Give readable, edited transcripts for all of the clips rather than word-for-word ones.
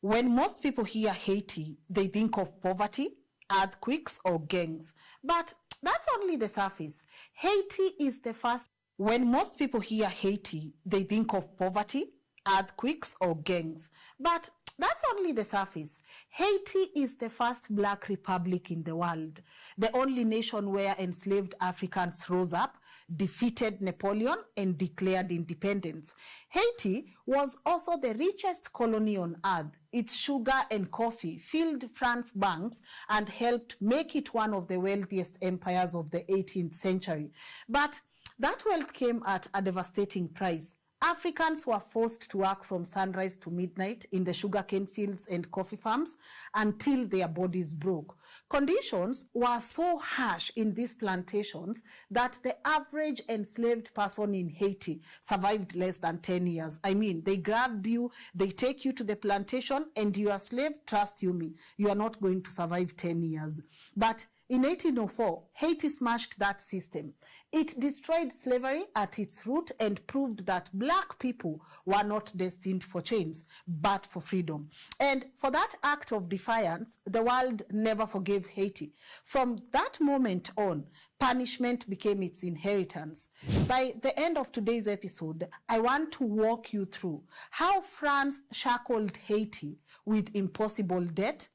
When most people hear Haiti, they think of poverty, earthquakes, or gangs. But that's only the surface. Haiti is the first. When most people hear Haiti, they think of poverty, earthquakes, or gangs. But that's only the surface. Haiti is the first Black republic in the world, the only nation where enslaved Africans rose up, defeated Napoleon, and declared independence. Haiti was also the richest colony on earth. Its sugar and coffee filled France's banks and helped make it one of the wealthiest empires of the 18th century. But that wealth came at a devastating price. Africans were forced to work from sunrise to midnight in the sugarcane fields and coffee farms until their bodies broke. Conditions were so harsh in these plantations that the average enslaved person in Haiti survived less than 10 years. I mean, they grab you, they take you to the plantation, and you are a slave, trust you me, you are not going to survive 10 years. But in 1804, Haiti smashed that system. It destroyed slavery at its root and proved that Black people were not destined for chains, but for freedom. And for that act of defiance, the world never forgave Haiti. From that moment on, punishment became its inheritance. By the end of today's episode, I want to walk you through how France shackled Haiti with impossible debt,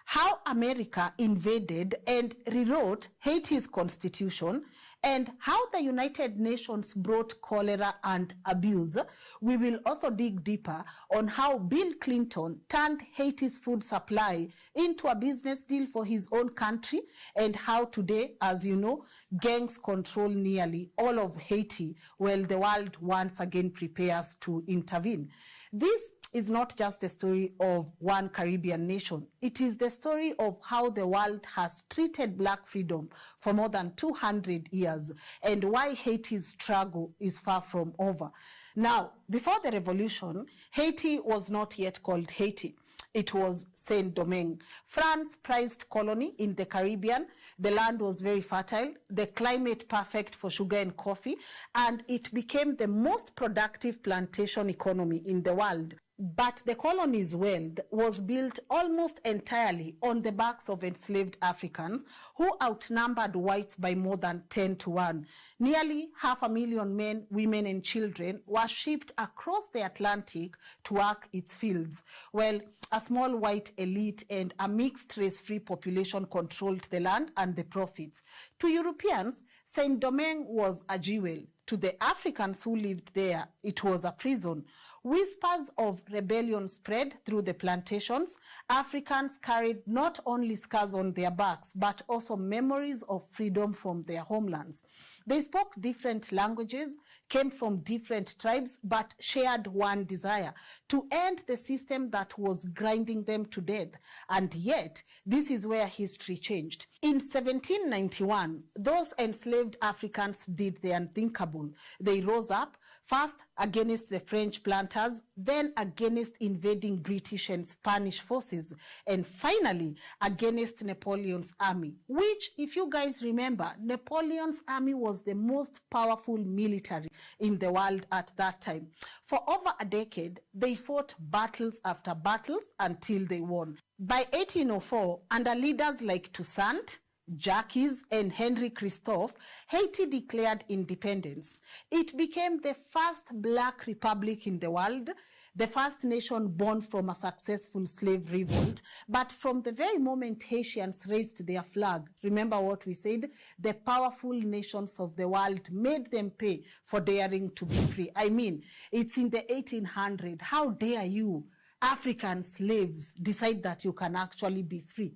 how America invaded and rewrote Haiti's constitution, and how the United Nations brought cholera and abuse. We will also dig deeper on how Bill Clinton turned Haiti's food supply into a business deal for his own country, and how today, as you know, gangs control nearly all of Haiti while the world once again prepares to intervene. This is not just a story of one Caribbean nation. It is the story of how the world has treated Black freedom for more than 200 years and why Haiti's struggle is far from over. Now, before the revolution, Haiti was not yet called Haiti. It was Saint-Domingue, France's prized colony in the Caribbean. The land was very fertile, the climate perfect for sugar and coffee, and it became the most productive plantation economy in the world. But the colony's wealth was built almost entirely on the backs of enslaved Africans who outnumbered whites by more than 10 to 1. Nearly 500,000 men, women, and children were shipped across the Atlantic to work its fields, while a small white elite and a mixed race-free population controlled the land and the profits. To Europeans, Saint-Domingue was a jewel. To the Africans who lived there, it was a prison. Whispers of rebellion spread through the plantations. Africans carried not only scars on their backs, but also memories of freedom from their homelands. They spoke different languages, came from different tribes, but shared one desire: to end the system that was grinding them to death. And yet, this is where history changed. In 1791, those enslaved Africans did the unthinkable. They rose up, first against the French planters, then against invading British and Spanish forces, and finally against Napoleon's army, which, if you guys remember, Napoleon's army was the most powerful military in the world at that time. For over a decade, they fought battles after battles until they won. By 1804, under leaders like Toussaint, Jacques, and Henry Christophe, Haiti declared independence. It became the first Black republic in the world, the first nation born from a successful slave revolt. But from the very moment Haitians raised their flag, remember what we said, the powerful nations of the world made them pay for daring to be free. I mean, it's in the 1800s. How dare you, African slaves, decide that you can actually be free?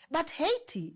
But Haiti,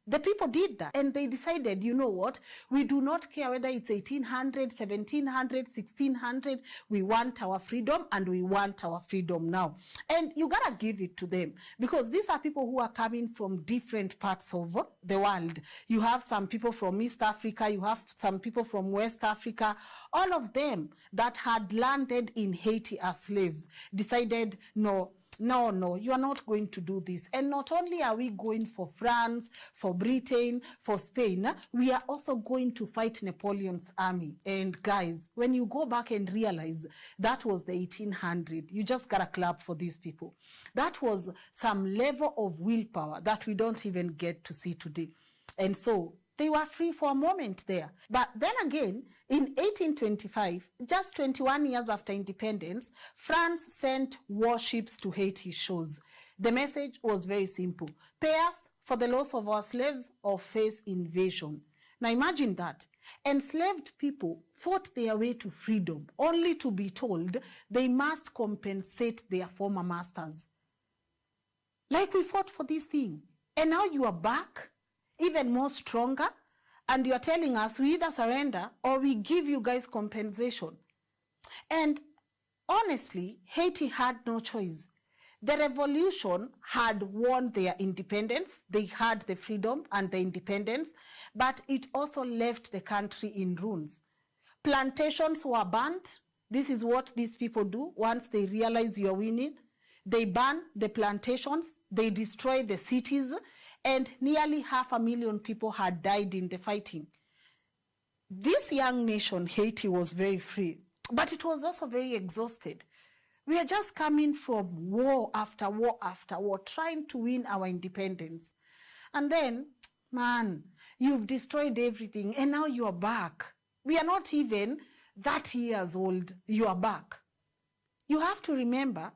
the people did that, and they decided, you know what, we do not care whether it's 1800, 1700, 1600, we want our freedom, and we want our freedom now. And you gotta give it to them, because these are people who are coming from different parts of the world. You have some people from East Africa, you have some people from West Africa, all of them that had landed in Haiti as slaves decided, no, no, no, you are not going to do this. And not only are we going for France, for Britain, for Spain, we are also going to fight Napoleon's army. And guys, when you go back and realize that was the 1800, you just got to clap for these people. That was some level of willpower that we don't even get to see today. And so they were free for a moment there. But then again, in 1825, just 21 years after independence, France sent warships to Haiti's shores. The message was very simple: pay us for the loss of our slaves or face invasion. Now imagine that. Enslaved people fought their way to freedom, only to be told they must compensate their former masters. Like, we fought for this thing, and now you are back, even more stronger, and you're telling us we either surrender or we give you guys compensation. And honestly, Haiti had no choice. The revolution had won their independence. They had the freedom and the independence, but it also left the country in ruins. Plantations were burnt. This is what these people do once they realize you're winning. They burn the plantations, they destroy the cities, and nearly 500,000 people had died in the fighting. This young nation, Haiti, was very free, but it was also very exhausted. We are just coming from war after war after war, trying to win our independence. And then, man, you've destroyed everything, and now you are back. We are not even 30 years old, you are back. You have to remember,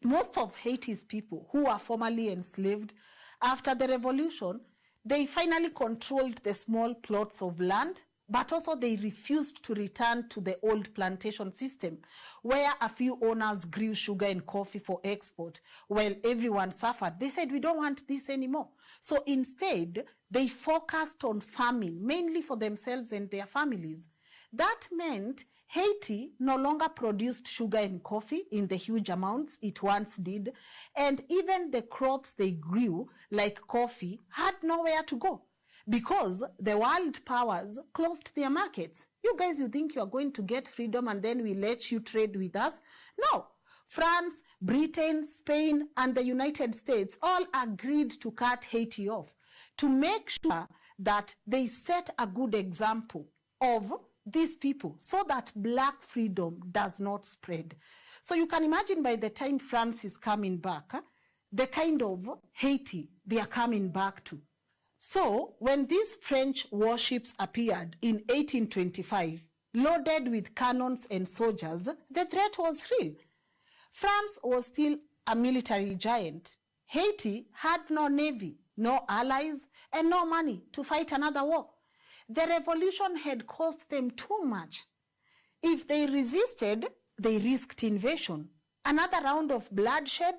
most of Haiti's people who were formerly enslaved, after the revolution, they finally controlled the small plots of land, but also they refused to return to the old plantation system, where a few owners grew sugar and coffee for export, while everyone suffered. They said, we don't want this anymore. So instead, they focused on farming, mainly for themselves and their families. That meant Haiti no longer produced sugar and coffee in the huge amounts it once did, and even the crops they grew, like coffee, had nowhere to go because the world powers closed their markets. You guys, you think you are going to get freedom and then we let you trade with us? No. France, Britain, Spain, and the United States all agreed to cut Haiti off to make sure that they set a good example of these people so that black freedom does not spread. So you can imagine by the time France is coming back, the kind of Haiti they are coming back to. So when these French warships appeared in 1825, loaded with cannons and soldiers, the threat was real. France was still a military giant. Haiti had no navy, no allies, and no money to fight another war. The revolution had cost them too much. If they resisted, they risked invasion, another round of bloodshed,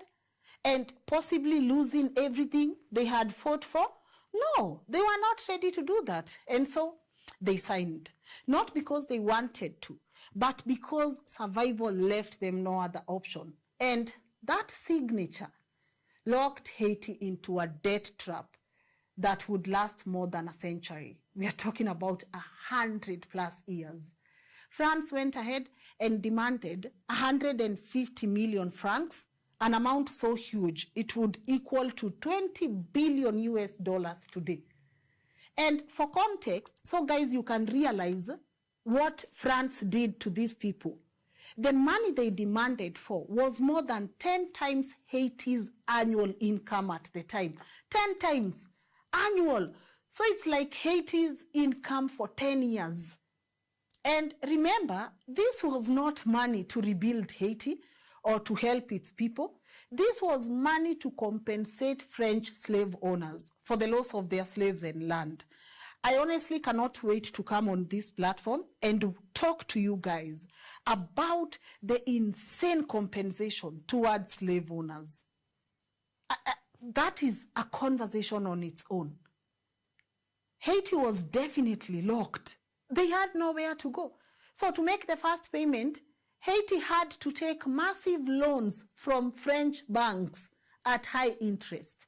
and possibly losing everything they had fought for. No, they were not ready to do that. And so they signed, not because they wanted to, but because survival left them no other option. And that signature locked Haiti into a debt trap that would last more than a century. We are talking about 100+ years. France went ahead and demanded 150 million francs, an amount so huge it would equal to 20 billion US dollars today. And for context, so guys, you can realize what France did to these people. The money they demanded for was more than 10 times Haiti's annual income at the time. 10 times annual. So it's like Haiti's income for 10 years. And remember, this was not money to rebuild Haiti or to help its people. This was money to compensate French slave owners for the loss of their slaves and land. I honestly cannot wait to come on this platform and talk to you guys about the insane compensation towards slave owners. That is a conversation on its own. Haiti was definitely locked. They had nowhere to go. So to make the first payment, Haiti had to take massive loans from French banks at high interest.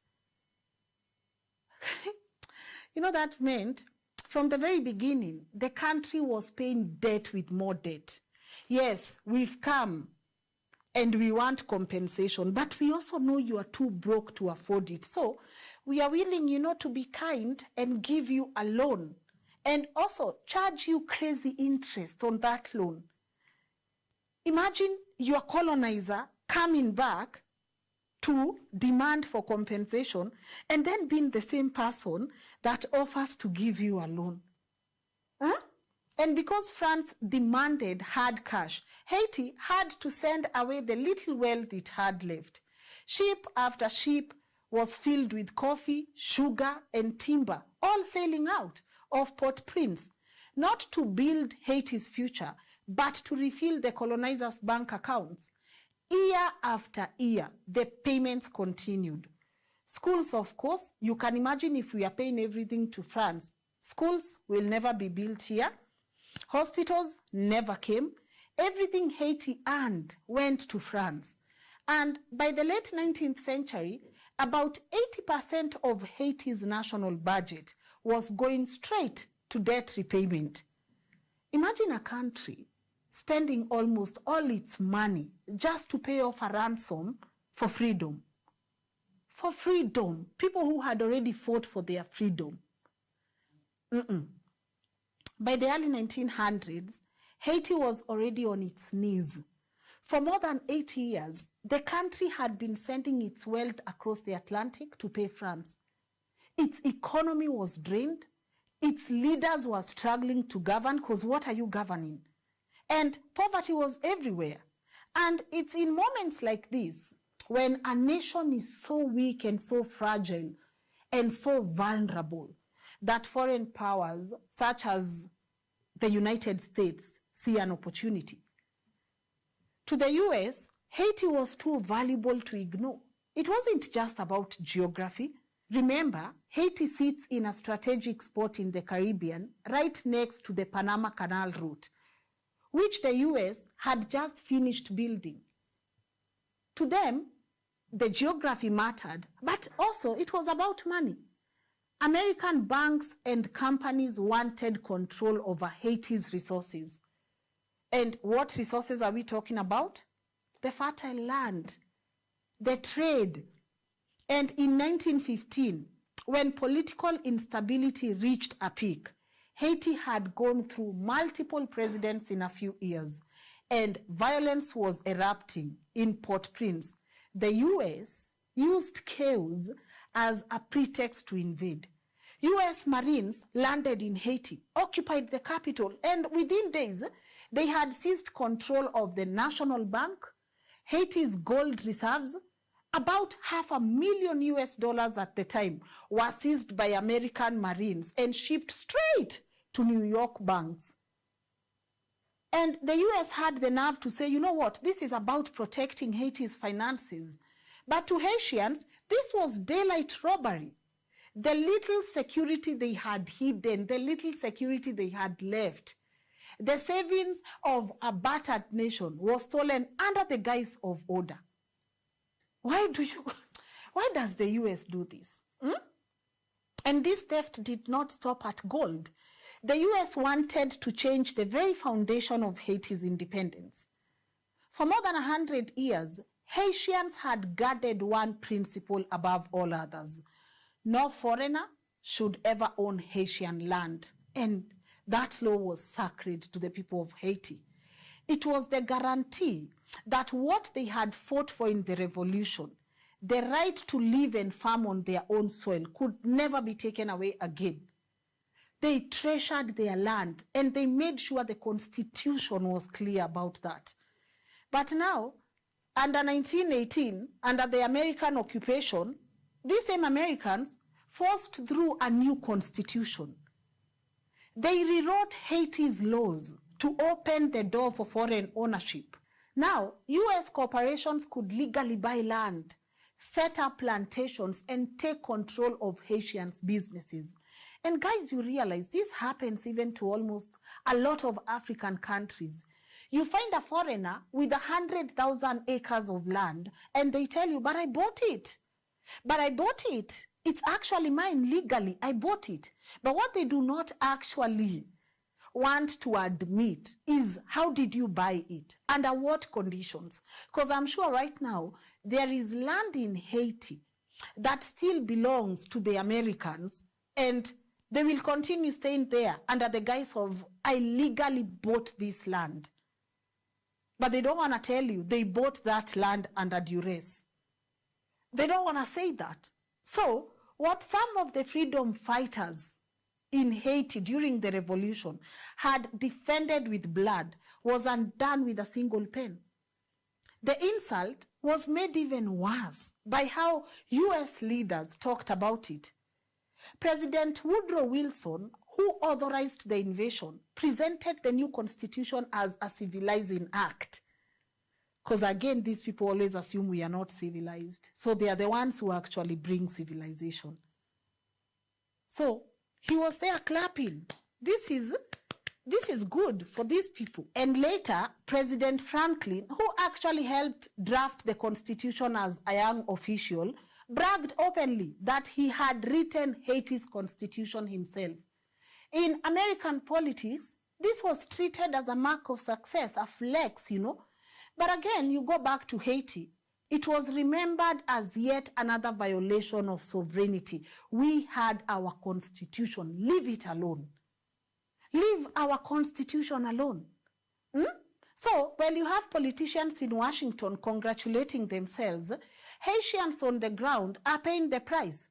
You know, that meant from the very beginning, the country was paying debt with more debt. Yes, we've come and we want compensation, but we also know you are too broke to afford it. So we are willing, to be kind and give you a loan and also charge you crazy interest on that loan. Imagine your colonizer coming back to demand for compensation and then being the same person that offers to give you a loan. Huh? And because France demanded hard cash, Haiti had to send away the little wealth it had left. Ship after ship was filled with coffee, sugar, and timber, all sailing out of Port-au-Prince, not to build Haiti's future, but to refill the colonizers' bank accounts. Year after year, the payments continued. Schools, of course, you can imagine if we are paying everything to France, schools will never be built here. Hospitals never came. Everything Haiti earned went to France. And by the late 19th century, about 80% of Haiti's national budget was going straight to debt repayment. Imagine a country spending almost all its money just to pay off a ransom for freedom. For freedom, people who had already fought for their freedom. By the early 1900s, Haiti was already on its knees. For more than 80 years, the country had been sending its wealth across the Atlantic to pay France. Its economy was drained. Its leaders were struggling to govern, because what are you governing? And poverty was everywhere. And it's in moments like this, when a nation is so weak and so fragile and so vulnerable, that foreign powers, such as the United States, see an opportunity. To the US, Haiti was too valuable to ignore. It wasn't just about geography. Remember, Haiti sits in a strategic spot in the Caribbean, right next to the Panama Canal route, which the US had just finished building. To them, the geography mattered, but also it was about money. American banks and companies wanted control over Haiti's resources. And what resources are we talking about? The fertile land, the trade. And in 1915, when political instability reached a peak, Haiti had gone through multiple presidents in a few years, and violence was erupting in Port-au-Prince. The US used chaos as a pretext to invade. US Marines landed in Haiti, occupied the capital, and within days, they had seized control of the National Bank, Haiti's gold reserves. About $500,000 US at the time were seized by American Marines and shipped straight to New York banks. And the US had the nerve to say, you know what, this is about protecting Haiti's finances. But to Haitians, this was daylight robbery. The little security they had hidden, the little security they had left, the savings of a battered nation was stolen under the guise of order. Why does the US do this? And this theft did not stop at gold. The US wanted to change the very foundation of Haiti's independence. For more than 100 years, Haitians had guarded one principle above all others. No foreigner should ever own Haitian land. And that law was sacred to the people of Haiti. It was the guarantee that what they had fought for in the revolution, the right to live and farm on their own soil, could never be taken away again. They treasured their land, and they made sure the Constitution was clear about that. But now, under 1918, under the American occupation, these same Americans forced through a new constitution. They rewrote Haiti's laws to open the door for foreign ownership. Now, US corporations could legally buy land, set up plantations, and take control of Haitians' businesses. And guys, you realize this happens even to almost a lot of African countries. You find a foreigner with 100,000 acres of land, and they tell you, but I bought it. But I bought it. It's actually mine legally. I bought it. But what they do not actually want to admit is, how did you buy it? Under what conditions? Because I'm sure right now there is land in Haiti that still belongs to the Americans, and they will continue staying there under the guise of, I legally bought this land. But they don't want to tell you they bought that land under duress. They don't want to say that. So what some of the freedom fighters in Haiti during the revolution had defended with blood was undone with a single pen. The insult was made even worse by how US leaders talked about it. President Woodrow Wilson, who authorized the invasion, presented the new constitution as a civilizing act. Because again, these people always assume we are not civilized. So they are the ones who actually bring civilization. So he was there clapping. This is good for these people. And later, President Franklin, who actually helped draft the Constitution as a young official, bragged openly that he had written Haiti's Constitution himself. In American politics, this was treated as a mark of success, a flex, you know. But again, you go back to Haiti, it was remembered as yet another violation of sovereignty. We had our constitution. Leave it alone. Leave our constitution alone. So, while you have politicians in Washington congratulating themselves, Haitians on the ground are paying the price.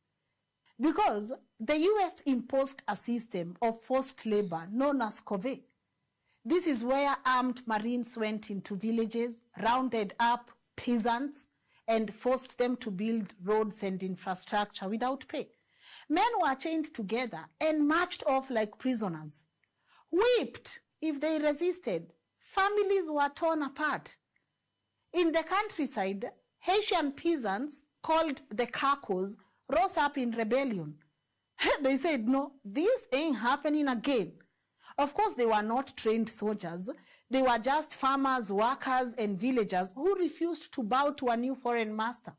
Because the US imposed a system of forced labor known as covey. This is where armed Marines went into villages, rounded up peasants, and forced them to build roads and infrastructure without pay. Men were chained together and marched off like prisoners, whipped if they resisted. Families were torn apart. In the countryside, Haitian peasants, called the Kakos, rose up in rebellion. They said, no, this ain't happening again. Of course, they were not trained soldiers. They were just farmers, workers, and villagers who refused to bow to a new foreign master.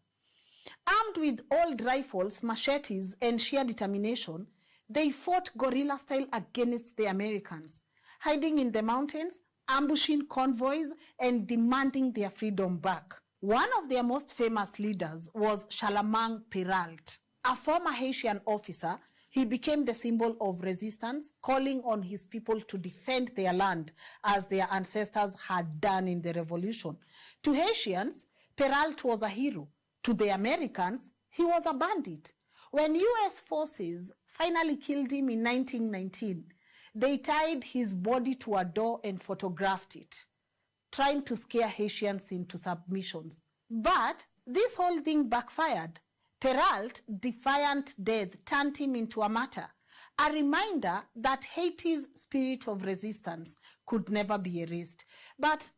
Armed with old rifles, machetes, and sheer determination, they fought guerrilla style against the Americans, hiding in the mountains, ambushing convoys, and demanding their freedom back. One of their most famous leaders was Charlemagne Perrault, a former Haitian officer. He became the symbol of resistance, calling on his people to defend their land as their ancestors had done in the revolution. To Haitians, Perrault was a hero. To the Americans, he was a bandit. When US forces finally killed him in 1919, they tied his body to a door and photographed it, trying to scare Haitians into submissions. But this whole thing backfired. Perrault's defiant death turned him into a martyr, a reminder that Haiti's spirit of resistance could never be erased. But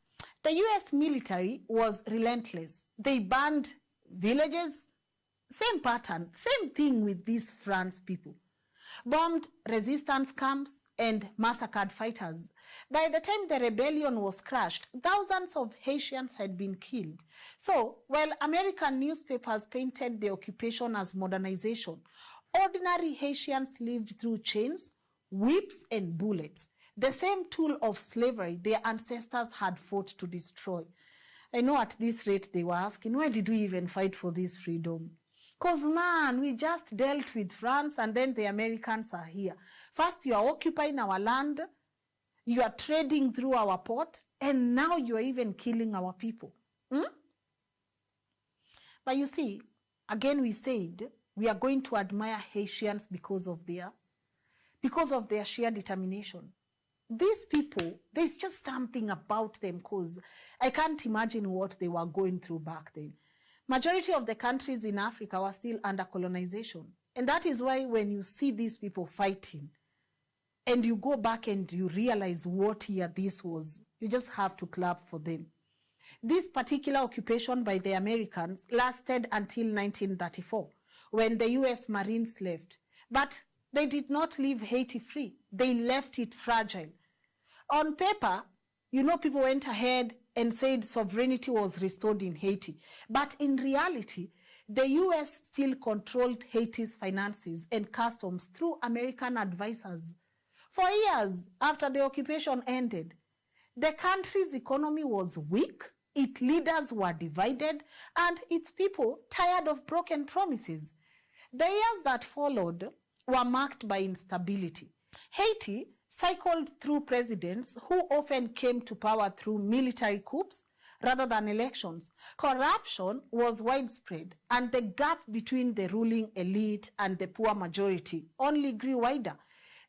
the US military was relentless. They burned villages, same pattern, same thing with these France people. Bombed resistance camps and massacred fighters. By the time the rebellion was crushed, thousands of Haitians had been killed. So, while American newspapers painted the occupation as modernization, ordinary Haitians lived through chains, whips, and bullets, the same tool of slavery their ancestors had fought to destroy. I know at this rate they were asking, why did we even fight for this freedom? Because, man, we just dealt with France and then the Americans are here. First, you are occupying our land, you are trading through our port, and now you are even killing our people. But you see, again we said, we are going to admire Haitians because of their sheer determination. These people, there's just something about them, because I can't imagine what they were going through back then. Majority of the countries in Africa were still under colonization. And that is why when you see these people fighting, and you go back and you realize what year this was, you just have to clap for them. This particular occupation by the Americans lasted until 1934, when the US Marines left. But they did not leave Haiti free. They left it fragile. On paper, you know, people went ahead and said sovereignty was restored in Haiti. But in reality, the US still controlled Haiti's finances and customs through American advisors For years after the occupation ended, the country's economy was weak, its leaders were divided, and its people tired of broken promises. The years that followed were marked by instability. Haiti cycled through presidents who often came to power through military coups rather than elections. Corruption was widespread, and the gap between the ruling elite and the poor majority only grew wider.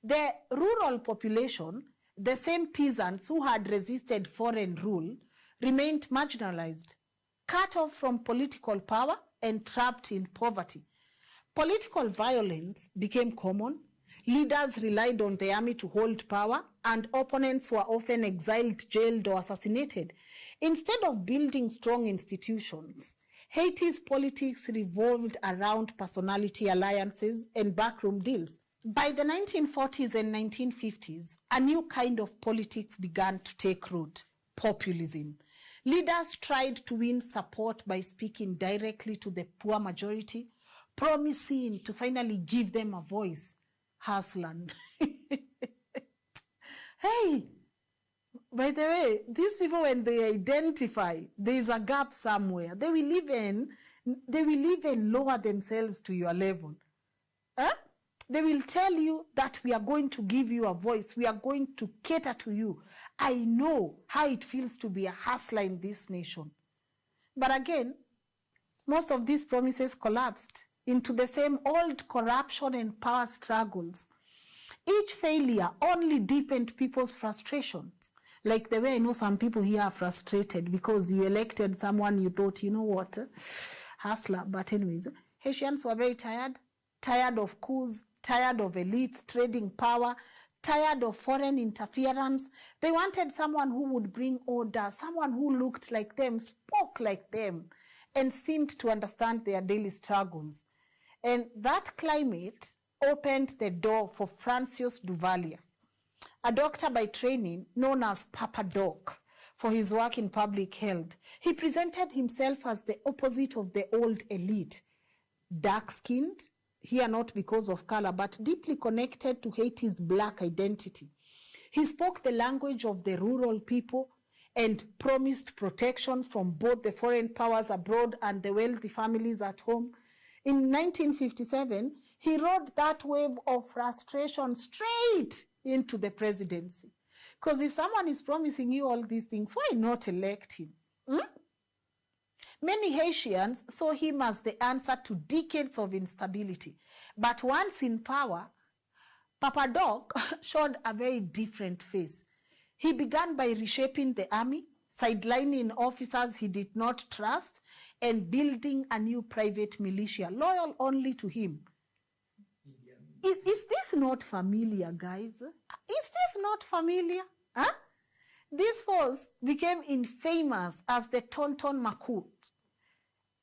The rural population, the same peasants who had resisted foreign rule, remained marginalized, cut off from political power and trapped in poverty. Political violence became common. Leaders relied on the army to hold power, and opponents were often exiled, jailed, or assassinated. Instead of building strong institutions, Haiti's politics revolved around personality alliances and backroom deals. By the 1940s and 1950s, a new kind of politics began to take root: populism. Leaders tried to win support by speaking directly to the poor majority, promising to finally give them a voice. Haslan. Hey, by the way, these people, when they identify there is a gap somewhere, they will even lower themselves to your level. Huh? They will tell you that we are going to give you a voice. We are going to cater to you. I know how it feels to be a hustler in this nation. But again, most of these promises collapsed into the same old corruption and power struggles. Each failure only deepened people's frustrations. Like the way I know some people here are frustrated because you elected someone you thought, you know what, hustler. But anyways, Haitians were very tired of coups, tired of elites trading power, tired of foreign interference. They wanted someone who would bring order, someone who looked like them, spoke like them, and seemed to understand their daily struggles. And that climate opened the door for Francois Duvalier, a doctor by training known as Papa Doc for his work in public health. He presented himself as the opposite of the old elite, dark-skinned, here not because of color, but deeply connected to Haiti's Black identity. He spoke the language of the rural people and promised protection from both the foreign powers abroad and the wealthy families at home. In 1957, he rode that wave of frustration straight into the presidency. Because if someone is promising you all these things, why not elect him? Many Haitians saw him as the answer to decades of instability. But once in power, Papa Doc showed a very different face. He began by reshaping the army, sidelining officers he did not trust, and building a new private militia, loyal only to him. Is this not familiar, guys? Is this not familiar? Huh? This force became infamous as the Tonton Macoute.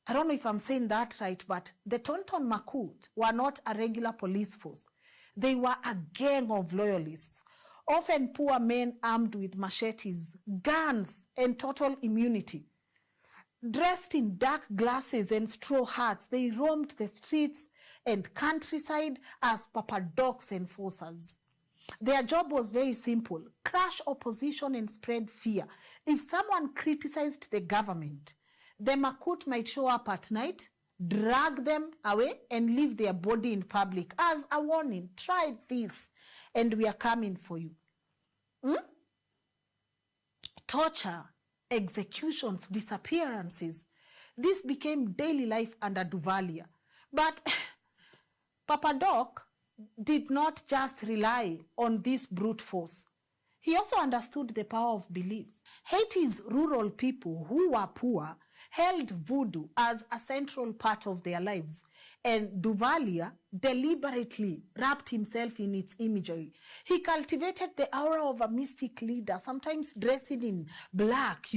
I don't know if I'm saying that right, but the Tonton Macoute were not a regular police force. They were a gang of loyalists, often poor men armed with machetes, guns, and total immunity. Dressed in dark glasses and straw hats, they roamed the streets and countryside as Papa Doc's enforcers. Their job was very simple: crush opposition and spread fear. If someone criticized the government, the Macoute might show up at night, drag them away, and leave their body in public as a warning. Try this, and we are coming for you. Torture, executions, disappearances. This became daily life under Duvalier. But Papa Doc did not just rely on this brute force. He also understood the power of belief. Haiti's rural people who were poor held voodoo as a central part of their lives, and Duvalier deliberately wrapped himself in its imagery. He cultivated the aura of a mystic leader, sometimes dressing in black,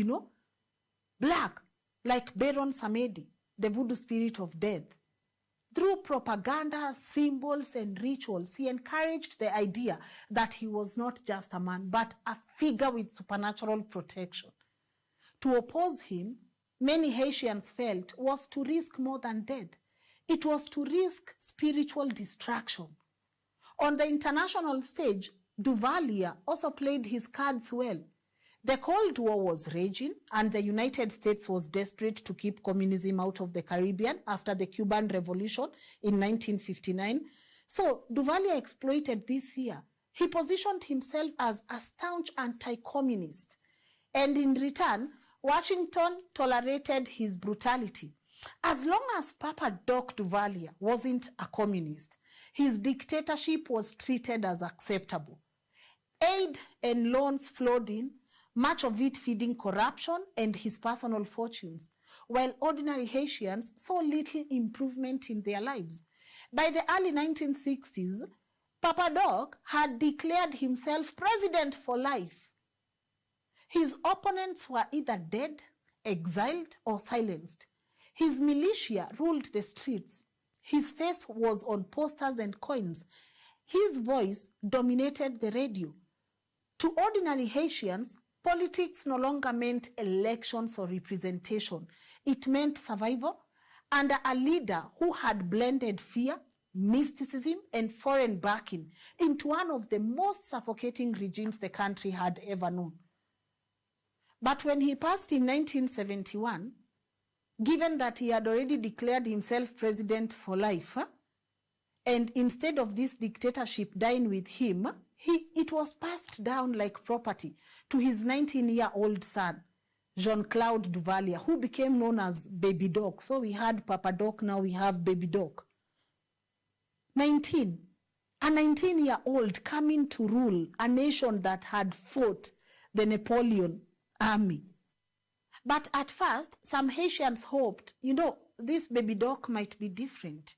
black, like Baron Samedi, the voodoo spirit of death. Through propaganda, symbols, and rituals, he encouraged the idea that he was not just a man, but a figure with supernatural protection. To oppose him, many Haitians felt, was to risk more than death. It was to risk spiritual destruction. On the international stage, Duvalier also played his cards well. The Cold War was raging, and the United States was desperate to keep communism out of the Caribbean after the Cuban Revolution in 1959. So Duvalier exploited this fear. He positioned himself as a staunch anti-communist, and in return, Washington tolerated his brutality. As long as Papa Doc Duvalier wasn't a communist, his dictatorship was treated as acceptable. Aid and loans flowed in, much of it feeding corruption and his personal fortunes, while ordinary Haitians saw little improvement in their lives. By the early 1960s, Papa Doc had declared himself president for life. His opponents were either dead, exiled, or silenced. His militia ruled the streets. His face was on posters and coins. His voice dominated the radio. To ordinary Haitians, politics no longer meant elections or representation. It meant survival under a leader who had blended fear, mysticism, and foreign backing into one of the most suffocating regimes the country had ever known. But when he passed in 1971, given that he had already declared himself president for life, and instead of this dictatorship dying with him, it was passed down like property to his 19-year-old son, Jean-Claude Duvalier, who became known as Baby Doc. So we had Papa Doc, now we have Baby Doc. A 19-year-old coming to rule a nation that had fought the Napoleon army. But at first, some Haitians hoped, this Baby Doc might be different.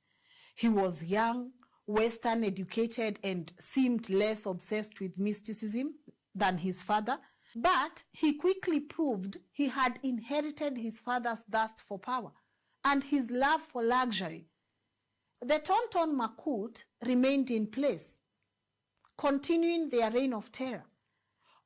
He was young, Western educated, and seemed less obsessed with mysticism than his father. But he quickly proved he had inherited his father's thirst for power and his love for luxury. The Tonton Macoute remained in place, continuing their reign of terror.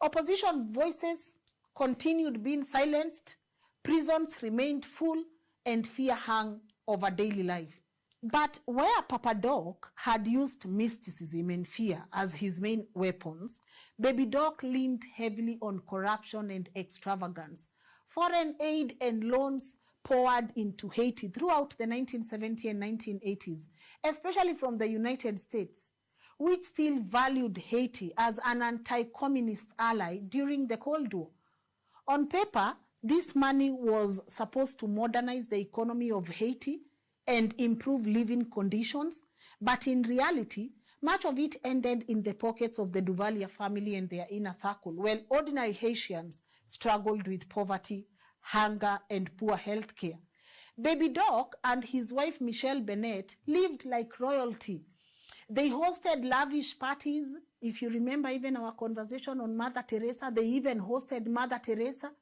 Opposition voices continued being silenced, prisons remained full, and fear hung over daily life. But where Papa Doc had used mysticism and fear as his main weapons, Baby Doc leaned heavily on corruption and extravagance. Foreign aid and loans poured into Haiti throughout the 1970s and 1980s, especially from the United States, which still valued Haiti as an anti-communist ally during the Cold War. On paper, this money was supposed to modernize the economy of Haiti and improve living conditions, but in reality, much of it ended in the pockets of the Duvalier family and their inner circle, while ordinary Haitians struggled with poverty, hunger, and poor health care. Baby Doc and his wife Michelle Bennett lived like royalty. They hosted lavish parties. If you remember even our conversation on Mother Teresa, they even hosted Mother Teresa.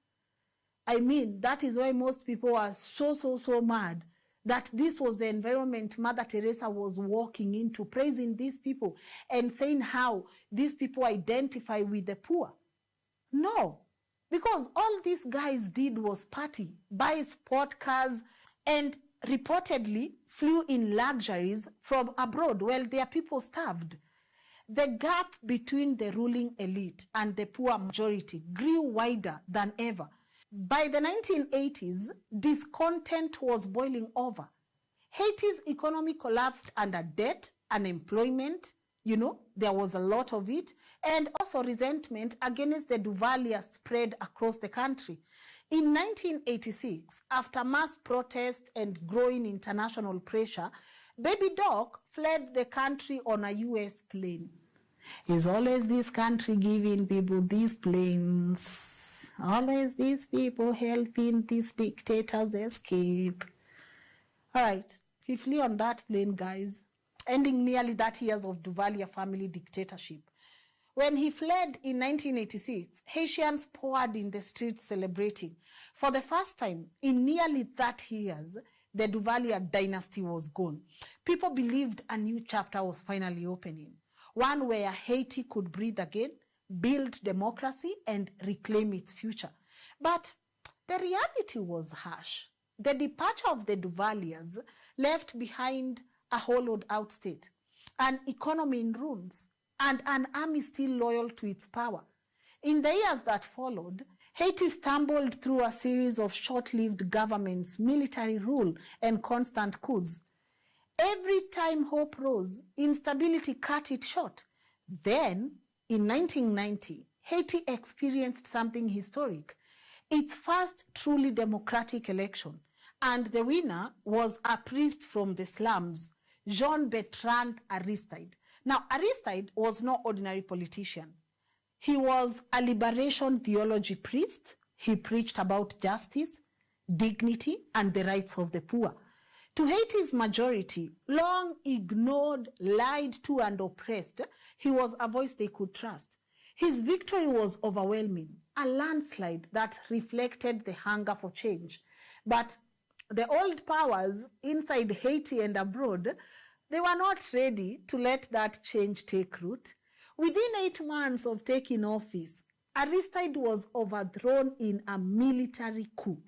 I mean, that is why most people are so mad that this was the environment Mother Teresa was walking into, praising these people and saying how these people identify with the poor. No, because all these guys did was party, buy sport cars, and reportedly flew in luxuries from abroad while their people starved. The gap between the ruling elite and the poor majority grew wider than ever. By the 1980s, discontent was boiling over. Haiti's economy collapsed under debt, unemployment, there was a lot of it, and also resentment against the Duvalier spread across the country. In 1986, after mass protest and growing international pressure, Baby Doc fled the country on a US plane. It's always this country giving people these planes. Always these people helping these dictators escape. All right, he flew on that plane, guys, ending nearly 30 years of Duvalier family dictatorship. When he fled in 1986, Haitians poured in the streets celebrating. For the first time in nearly 30 years, the Duvalier dynasty was gone. People believed a new chapter was finally opening, one where Haiti could breathe again, build democracy, and reclaim its future. But the reality was harsh. The departure of the Duvaliers left behind a hollowed-out state, an economy in ruins, and an army still loyal to its power. In the years that followed, Haiti stumbled through a series of short-lived governments, military rule, and constant coups. Every time hope rose, instability cut it short. Then, in 1990, Haiti experienced something historic, its first truly democratic election, and the winner was a priest from the slums, Jean-Bertrand Aristide. Now, Aristide was no ordinary politician. He was a liberation theology priest. He preached about justice, dignity, and the rights of the poor. To Haiti's majority, long ignored, lied to, and oppressed, he was a voice they could trust. His victory was overwhelming, a landslide that reflected the hunger for change. But the old powers inside Haiti and abroad, they were not ready to let that change take root. Within 8 months of taking office, Aristide was overthrown in a military coup.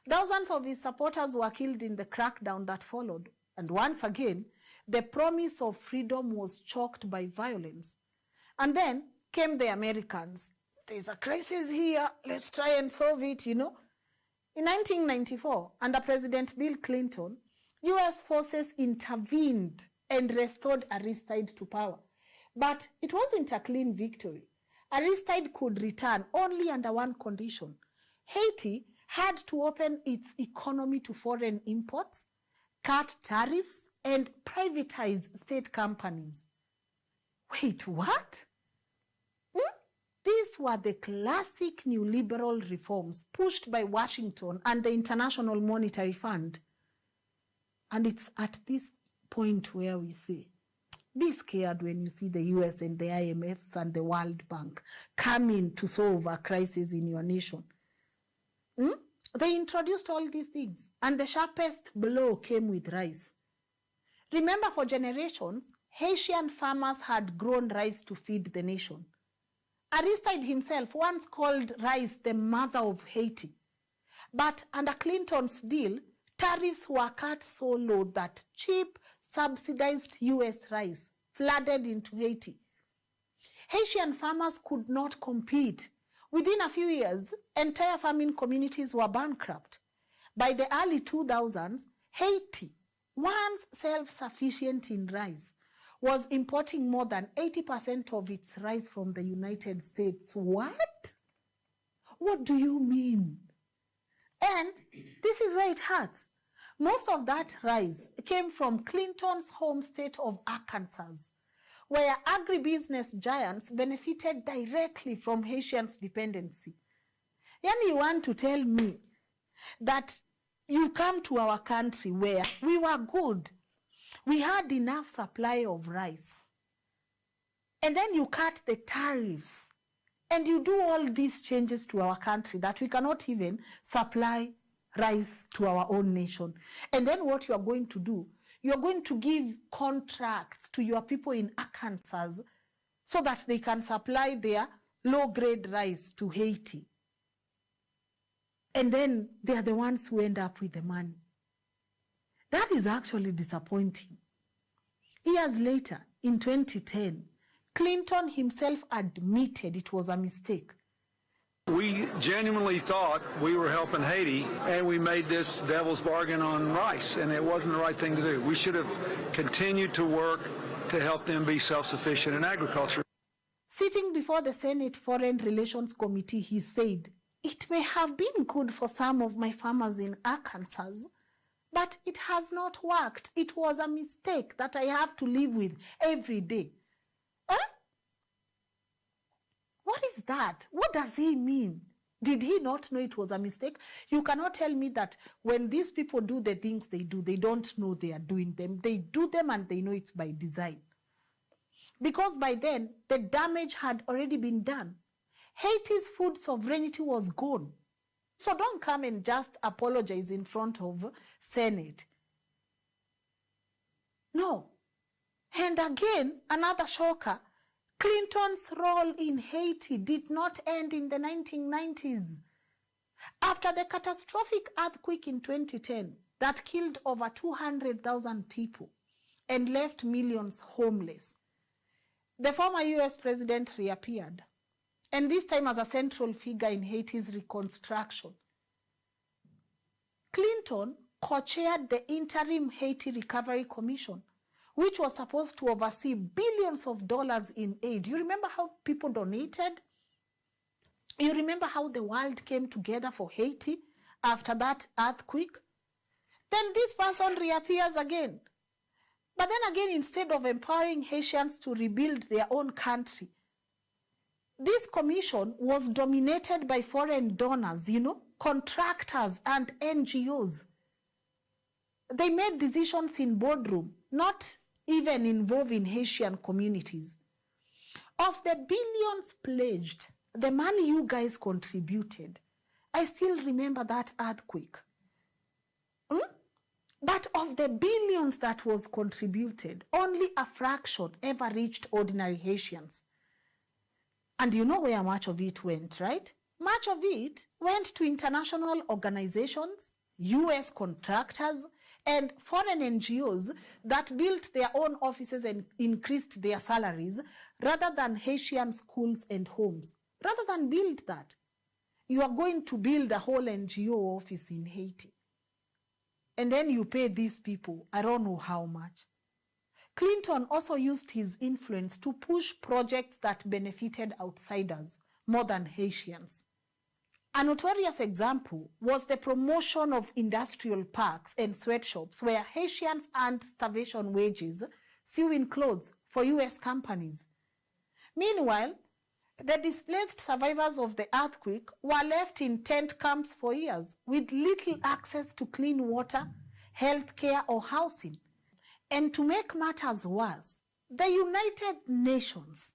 Thousands of his supporters were killed in the crackdown that followed. And once again, the promise of freedom was choked by violence. And then came the Americans. There's a crisis here, let's try and solve it, In 1994, under President Bill Clinton, US forces intervened and restored Aristide to power. But it wasn't a clean victory. Aristide could return only under one condition. Haiti had to open its economy to foreign imports, cut tariffs, and privatize state companies. Wait, what? These were the classic neoliberal reforms pushed by Washington and the International Monetary Fund. And it's at this point where we say, be scared when you see the US and the IMFs and the World Bank coming to solve a crisis in your nation. They introduced all these things, and the sharpest blow came with rice. Remember, for generations, Haitian farmers had grown rice to feed the nation. Aristide himself once called rice the mother of Haiti. But under Clinton's deal, tariffs were cut so low that cheap, subsidized US rice flooded into Haiti. Haitian farmers could not compete. Within a few years, entire farming communities were bankrupt. By the early 2000s, Haiti, once self-sufficient in rice, was importing more than 80% of its rice from the United States. What? What do you mean? And this is where it hurts. Most of that rice came from Clinton's home state of Arkansas, where agribusiness giants benefited directly from Haitians' dependency. Yani, you want to tell me that you come to our country where we were good, we had enough supply of rice, and then you cut the tariffs, and you do all these changes to our country that we cannot even supply rice to our own nation. And then what you are going to do, you are going to give contracts to your people in Arkansas so that they can supply their low-grade rice to Haiti. And then they are the ones who end up with the money. That is actually disappointing. Years later, in 2010, Clinton himself admitted it was a mistake. We genuinely thought we were helping Haiti, and we made this devil's bargain on rice, and it wasn't the right thing to do. We should have continued to work to help them be self-sufficient in agriculture. Sitting before the Senate Foreign Relations Committee, he said, "It may have been good for some of my farmers in Arkansas, but it has not worked. It was a mistake that I have to live with every day." What is that? What does he mean? Did he not know it was a mistake? You cannot tell me that when these people do the things they do, they don't know they are doing them. They do them and they know it's by design. Because by then, the damage had already been done. Haiti's food sovereignty was gone. So don't come and just apologize in front of Senate. No. And again, another shocker. Clinton's role in Haiti did not end in the 1990s. After the catastrophic earthquake in 2010 that killed over 200,000 people and left millions homeless, the former US president reappeared, and this time as a central figure in Haiti's reconstruction. Clinton co-chaired the Interim Haiti Recovery Commission, which was supposed to oversee billions of dollars in aid. You remember how people donated? You remember how the world came together for Haiti after that earthquake? Then this person reappears again. But then again, instead of empowering Haitians to rebuild their own country, this commission was dominated by foreign donors, contractors and NGOs. They made decisions in boardroom, not even involving Haitian communities. Of the billions pledged, the money you guys contributed, I still remember that earthquake. But of the billions that was contributed, only a fraction ever reached ordinary Haitians. And you know where much of it went, right? Much of it went to international organizations, US contractors, and foreign NGOs that built their own offices and increased their salaries rather than Haitian schools and homes. Rather than build that, you are going to build a whole NGO office in Haiti. And then you pay these people, I don't know how much. Clinton also used his influence to push projects that benefited outsiders more than Haitians. A notorious example was the promotion of industrial parks and sweatshops where Haitians earned starvation wages sewing clothes for US companies. Meanwhile, the displaced survivors of the earthquake were left in tent camps for years with little access to clean water, health care, or housing. And to make matters worse, the United Nations,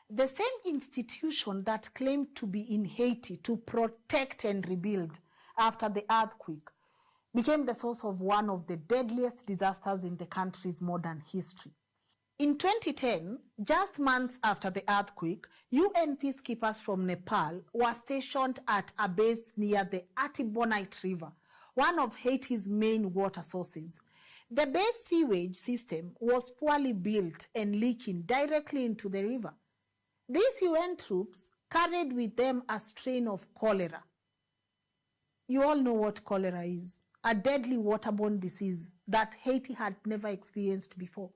the same institution that claimed to be in Haiti to protect and rebuild after the earthquake, became the source of one of the deadliest disasters in the country's modern history. In 2010, just months after the earthquake, UN peacekeepers from Nepal were stationed at a base near the Artibonite River, one of Haiti's main water sources. The base sewage system was poorly built and leaking directly into the river. These UN troops carried with them a strain of cholera. You all know what cholera is, a deadly waterborne disease that Haiti had never experienced before.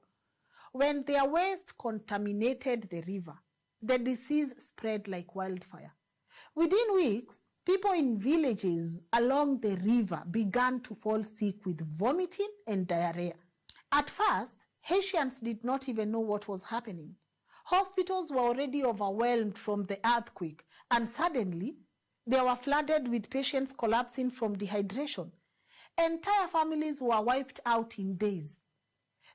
When their waste contaminated the river, the disease spread like wildfire. Within weeks, people in villages along the river began to fall sick with vomiting and diarrhea. At first, Haitians did not even know what was happening. Hospitals were already overwhelmed from the earthquake, and suddenly, they were flooded with patients collapsing from dehydration. Entire families were wiped out in days.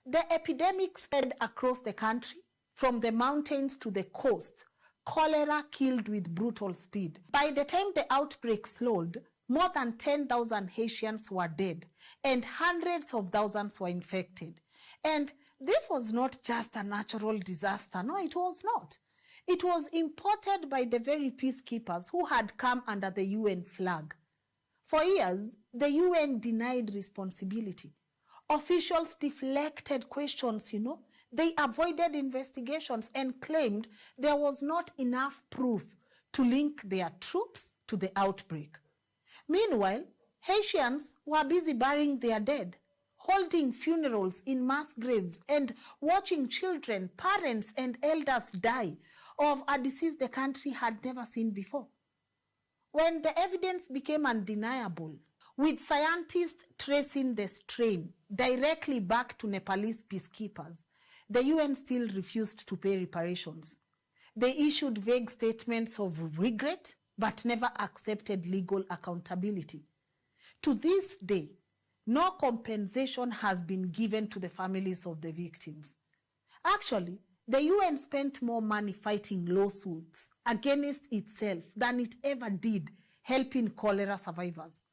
The epidemic spread across the country, from the mountains to the coast. Cholera killed with brutal speed. By the time the outbreak slowed, more than 10,000 Haitians were dead, and hundreds of thousands were infected. And this was not just a natural disaster. No, it was not. It was imported by the very peacekeepers who had come under the UN flag. For years, the UN denied responsibility. Officials deflected questions, They avoided investigations and claimed there was not enough proof to link their troops to the outbreak. Meanwhile, Haitians were busy burying their dead, holding funerals in mass graves and watching children, parents, and elders die of a disease the country had never seen before. When the evidence became undeniable, with scientists tracing the strain directly back to Nepalese peacekeepers, the UN still refused to pay reparations. They issued vague statements of regret, but never accepted legal accountability. To this day, no compensation has been given to the families of the victims. Actually, the UN spent more money fighting lawsuits against itself than it ever did helping cholera survivors.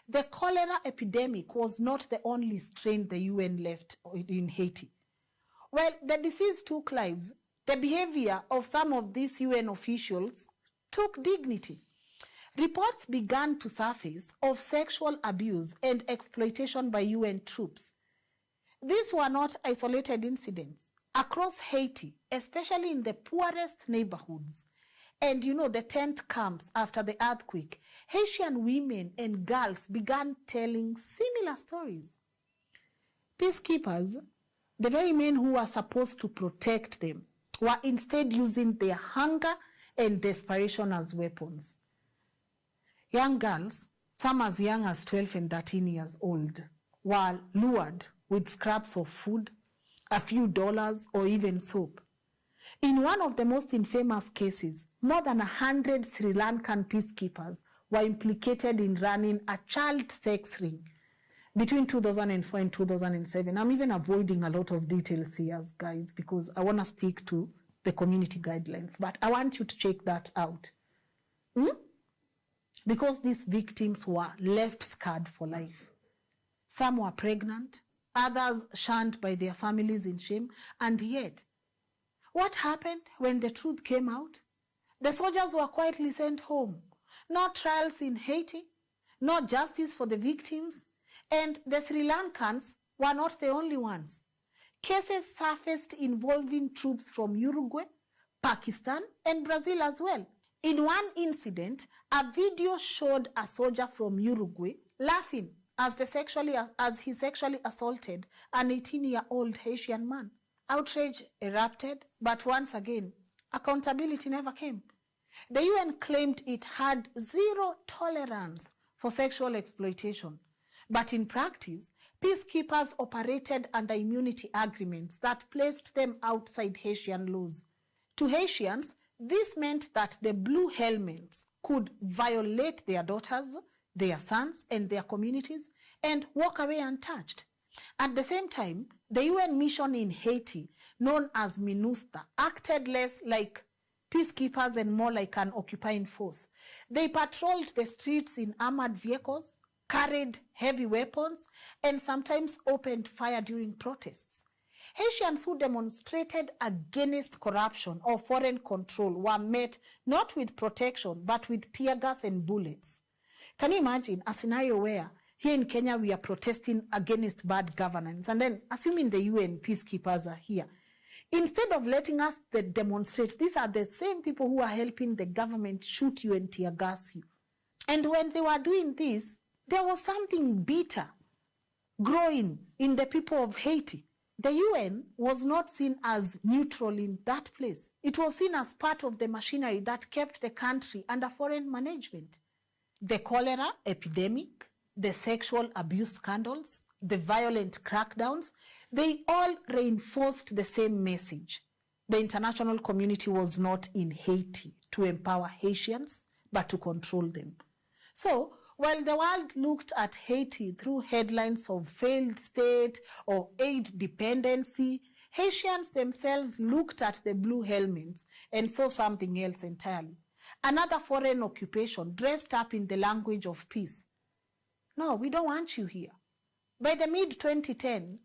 The cholera epidemic was not the only strain the UN left in Haiti. While the disease took lives, the behavior of some of these UN officials took dignity. Reports began to surface of sexual abuse and exploitation by UN troops. These were not isolated incidents. across Haiti, especially in the poorest neighborhoods, and the tent camps after the earthquake, Haitian women and girls began telling similar stories. Peacekeepers, the very men who were supposed to protect them, were instead using their hunger and desperation as weapons. Young girls, some as young as 12 and 13 years old, were lured with scraps of food, a few dollars, or even soap. In one of the most infamous cases, more than 100 Sri Lankan peacekeepers were implicated in running a child sex ring between 2004 and 2007. I'm even avoiding a lot of details here, guys, because I want to stick to the community guidelines. But I want you to check that out. Because these victims were left scarred for life. Some were pregnant, others shunned by their families in shame, and yet, what happened when the truth came out? The soldiers were quietly sent home. No trials in Haiti, no justice for the victims, and the Sri Lankans were not the only ones. Cases surfaced involving troops from Uruguay, Pakistan, and Brazil as well. In one incident, a video showed a soldier from Uruguay laughing as he sexually assaulted an 18-year-old Haitian man. Outrage erupted, but once again, accountability never came. The UN claimed it had zero tolerance for sexual exploitation, but in practice, peacekeepers operated under immunity agreements that placed them outside Haitian laws. To Haitians, this meant that the blue helmets could violate their daughters, their sons, and their communities and walk away untouched. At the same time, the UN mission in Haiti, known as MINUSTA, acted less like peacekeepers and more like an occupying force. They patrolled the streets in armored vehicles, carried heavy weapons, and sometimes opened fire during protests. Haitians who demonstrated against corruption or foreign control were met not with protection, but with tear gas and bullets. Can you imagine a scenario where here in Kenya we are protesting against bad governance, and then assuming the UN peacekeepers are here, instead of letting us demonstrate, these are the same people who are helping the government shoot you and tear gas you. And when they were doing this, there was something bitter growing in the people of Haiti. The UN was not seen as neutral in that place. It was seen as part of the machinery that kept the country under foreign management. The cholera epidemic, the sexual abuse scandals, the violent crackdowns, they all reinforced the same message. The international community was not in Haiti to empower Haitians, but to control them. So, while the world looked at Haiti through headlines of failed state or aid dependency, Haitians themselves looked at the blue helmets and saw something else entirely. Another foreign occupation dressed up in the language of peace. No, we don't want you here. By the mid-2010,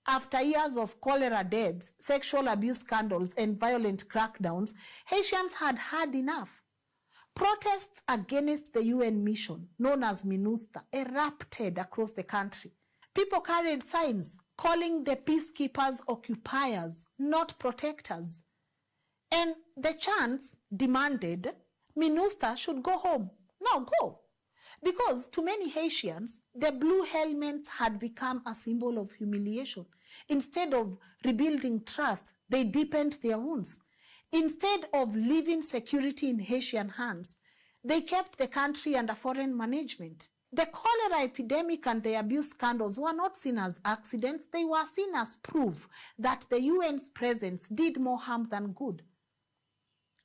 after years of cholera deaths, sexual abuse scandals, and violent crackdowns, Haitians had had enough. Protests against the UN mission, known as MINUSTA, erupted across the country. People carried signs calling the peacekeepers occupiers, not protectors. And the chants demanded MINUSTA should go home. No, go. Because to many Haitians, the blue helmets had become a symbol of humiliation. Instead of rebuilding trust, they deepened their wounds. Instead of leaving security in Haitian hands, they kept the country under foreign management. The cholera epidemic and the abuse scandals were not seen as accidents. They were seen as proof that the UN's presence did more harm than good.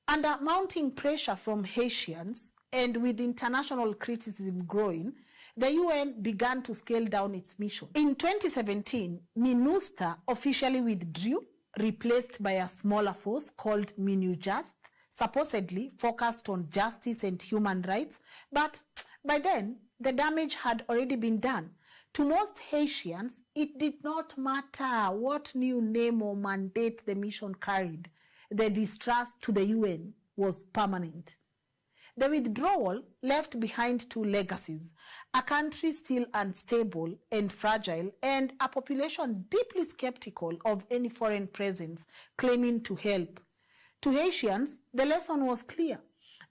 Under mounting pressure from Haitians, and with international criticism growing, the UN began to scale down its mission. In 2017, MINUSTA officially withdrew, replaced by a smaller force called MINUJUST, supposedly focused on justice and human rights, but by then, the damage had already been done. To most Haitians, it did not matter what new name or mandate the mission carried. The distrust to the UN was permanent. The withdrawal left behind two legacies: a country still unstable and fragile, and a population deeply skeptical of any foreign presence claiming to help. To Haitians, the lesson was clear.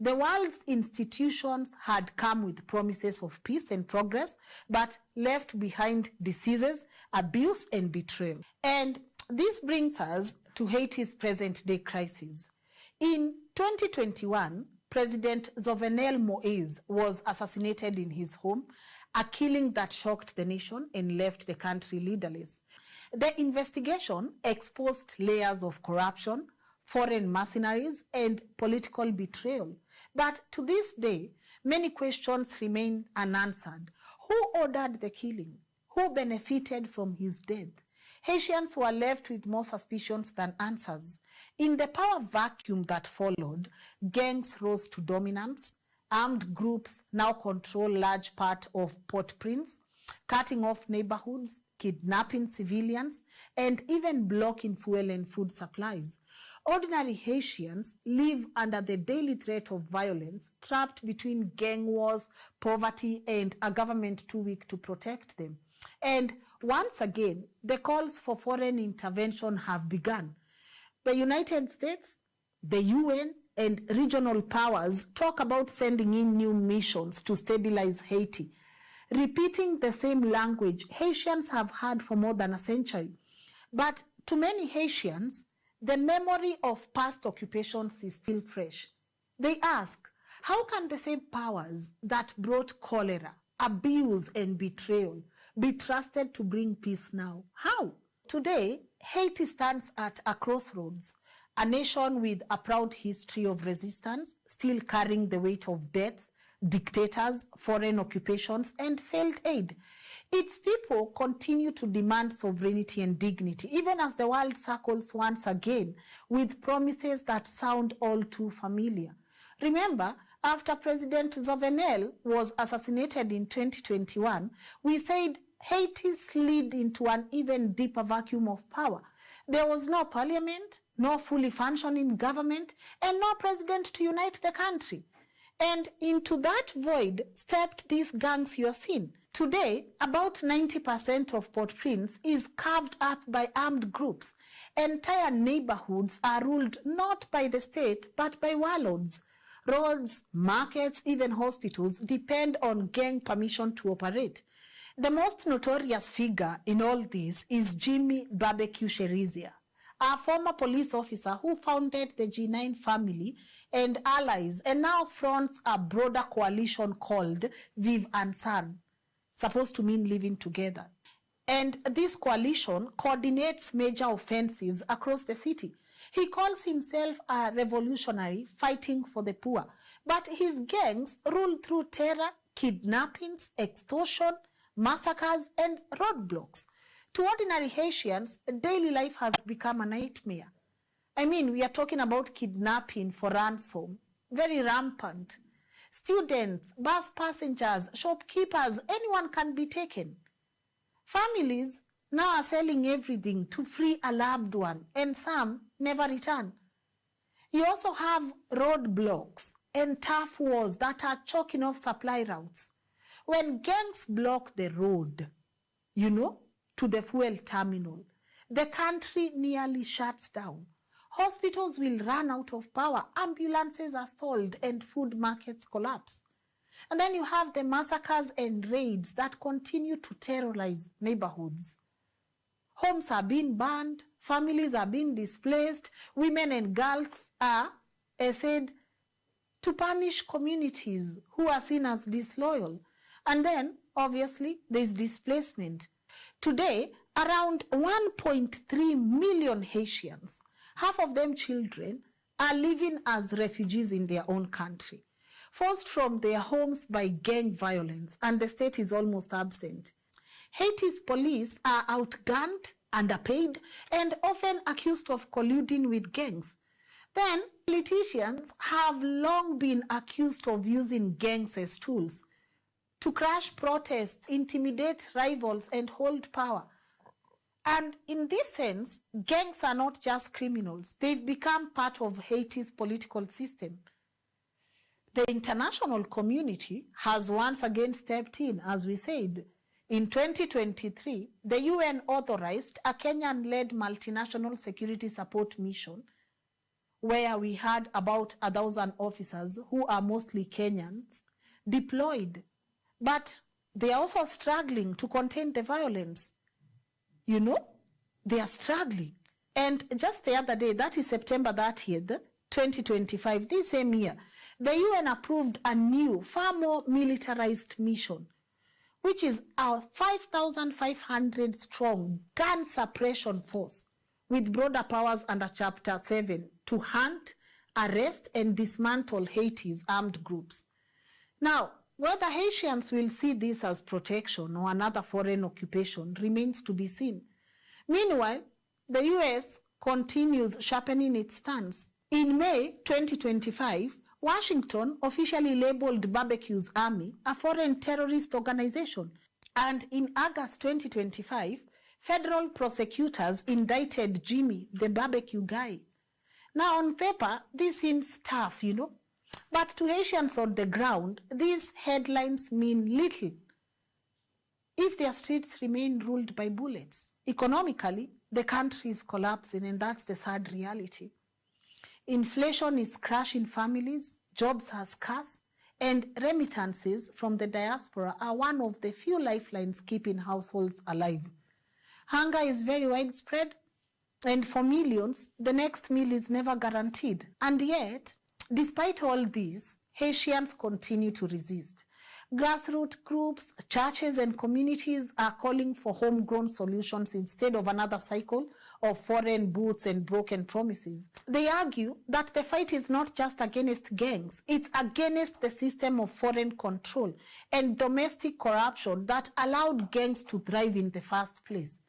The world's institutions had come with promises of peace and progress, but left behind diseases, abuse, and betrayal. And this brings us to Haiti's present-day crisis. In 2021, President Jovenel Moïse was assassinated in his home, a killing that shocked the nation and left the country leaderless. The investigation exposed layers of corruption, foreign mercenaries, and political betrayal. But to this day, many questions remain unanswered. Who ordered the killing? Who benefited from his death? Haitians were left with more suspicions than answers. In the power vacuum that followed, gangs rose to dominance. Armed groups now control large part of Port-au-Prince, cutting off neighborhoods, kidnapping civilians, and even blocking fuel and food supplies. Ordinary Haitians live under the daily threat of violence, trapped between gang wars, poverty, and a government too weak to protect them. And once again, the calls for foreign intervention have begun. The United States, the UN, and regional powers talk about sending in new missions to stabilize Haiti, repeating the same language Haitians have had for more than a century. But to many Haitians, the memory of past occupations is still fresh. They ask, how can the same powers that brought cholera, abuse, and betrayal be trusted to bring peace now? How? Today, Haiti stands at a crossroads, a nation with a proud history of resistance, still carrying the weight of deaths, dictators, foreign occupations, and failed aid. Its people continue to demand sovereignty and dignity, even as the world circles once again with promises that sound all too familiar. Remember, after President Jovenel was assassinated in 2021, we said Haiti slid into an even deeper vacuum of power. There was no parliament, no fully functioning government, and no president to unite the country. And into that void stepped these gangs you are seeing. Today, about 90% of Port-au-Prince is carved up by armed groups. Entire neighborhoods are ruled not by the state, but by warlords. Roads, markets, even hospitals depend on gang permission to operate. The most notorious figure in all this is Jimmy Barbecue Sherizia, a former police officer who founded the G9 family and allies and now fronts a broader coalition called Vive Ensemble, supposed to mean living together. And this coalition coordinates major offensives across the city. He calls himself a revolutionary fighting for the poor, but his gangs rule through terror, kidnappings, extortion, massacres, and roadblocks. To ordinary Haitians, daily life has become a nightmare. I mean, we are talking about kidnapping for ransom, very rampant. Students, bus passengers, shopkeepers, anyone can be taken. Families now are selling everything to free a loved one, and some never return. You also have roadblocks and tough wars that are choking off supply routes. When gangs block the road, to the fuel terminal, the country nearly shuts down. Hospitals will run out of power, ambulances are stalled, and food markets collapse. And then you have the massacres and raids that continue to terrorize neighborhoods. Homes are being burned, families are being displaced, women and girls are essayed to punish communities who are seen as disloyal. And then, obviously, there's displacement. Today, around 1.3 million Haitians, half of them children, are living as refugees in their own country, forced from their homes by gang violence, and the state is almost absent. Haiti's police are outgunned, underpaid, and often accused of colluding with gangs. Then, politicians have long been accused of using gangs as tools to crush protests, intimidate rivals, and hold power. And in this sense, gangs are not just criminals. They've become part of Haiti's political system. The international community has once again stepped in, as we said. In 2023, the UN authorized a Kenyan-led multinational security support mission where we had about 1,000 officers who are mostly Kenyans deployed. But they are also struggling to contain the violence. You know, they are struggling. And just the other day, that is September 30th, 2025, this same year, the UN approved a new, far more militarized mission, which is our 5,500 strong gun suppression force with broader powers under Chapter 7 to hunt, arrest, and dismantle Haiti's armed groups. Now, whether Haitians will see this as protection or another foreign occupation remains to be seen. Meanwhile, the US continues sharpening its stance. In May 2025, Washington officially labeled Barbecue's army a foreign terrorist organization. And in August 2025, federal prosecutors indicted Jimmy, the barbecue guy. Now, on paper, this seems tough, you know. But to Haitians on the ground, these headlines mean little if their streets remain ruled by bullets. Economically, the country is collapsing, and that's the sad reality. Inflation is crushing families, jobs are scarce, and remittances from the diaspora are one of the few lifelines keeping households alive. Hunger is very widespread, and for millions, the next meal is never guaranteed. And yet, despite all this, Haitians continue to resist. Grassroots groups, churches, and communities are calling for homegrown solutions instead of another cycle of foreign boots and broken promises. They argue that the fight is not just against gangs, it's against the system of foreign control and domestic corruption that allowed gangs to thrive in the first place.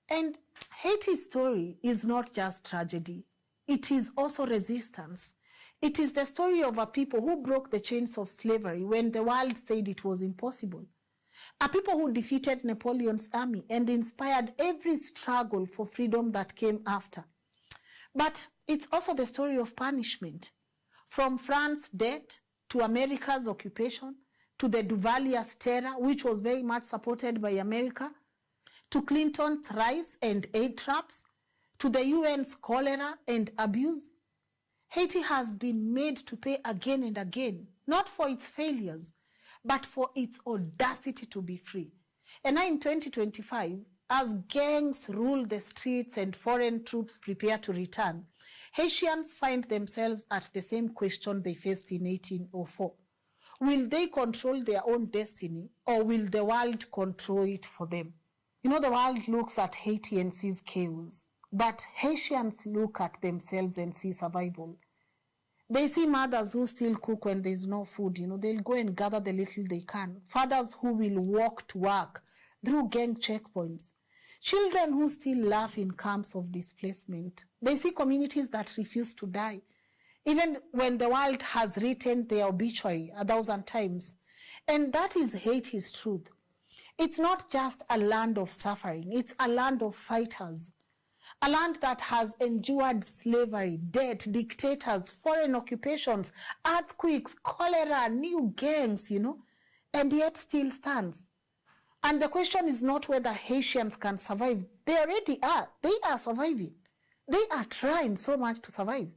And Haiti's story is not just tragedy, it is also resistance. It is the story of a people who broke the chains of slavery when the world said it was impossible. A people who defeated Napoleon's army and inspired every struggle for freedom that came after. But it's also the story of punishment. From France's death to America's occupation, to the Duvaliers terror, which was very much supported by America, to Clinton's rise and aid traps, to the UN's cholera and abuse, Haiti has been made to pay again and again, not for its failures, but for its audacity to be free. And now in 2025, as gangs rule the streets and foreign troops prepare to return, Haitians find themselves at the same question they faced in 1804. Will they control their own destiny, or will the world control it for them? You know, the world looks at Haiti and sees chaos, but Haitians look at themselves and see survival. They see mothers who still cook when there's no food. You know, they'll go and gather the little they can. Fathers who will walk to work through gang checkpoints. Children who still laugh in camps of displacement. They see communities that refuse to die, even when the world has written their obituary 1,000 times. And that is Haiti's truth. It's not just a land of suffering. It's a land of fighters. A land that has endured slavery, debt, dictators, foreign occupations, earthquakes, cholera, new gangs, you know, and yet still stands. And the question is not whether Haitians can survive. They already are. They are surviving. They are trying so much to survive.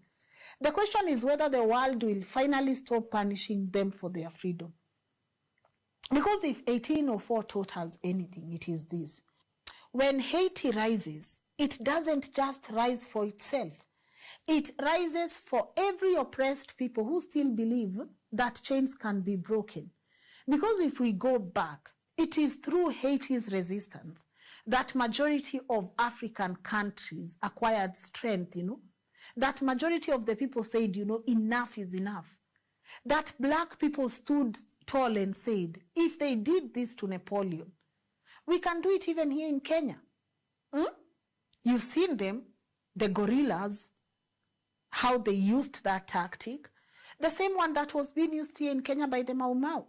The question is whether the world will finally stop punishing them for their freedom. Because if 1804 taught us anything, it is this. When Haiti rises, it doesn't just rise for itself. It rises for every oppressed people who still believe that chains can be broken. Because if we go back, it is through Haiti's resistance that majority of African countries acquired strength, you know. That majority of the people said, you know, enough is enough. That black people stood tall and said, if they did this to Napoleon, we can do it even here in Kenya. You've seen them, the guerrillas, how they used that tactic. The same one that was being used here in Kenya by the Mau Mau.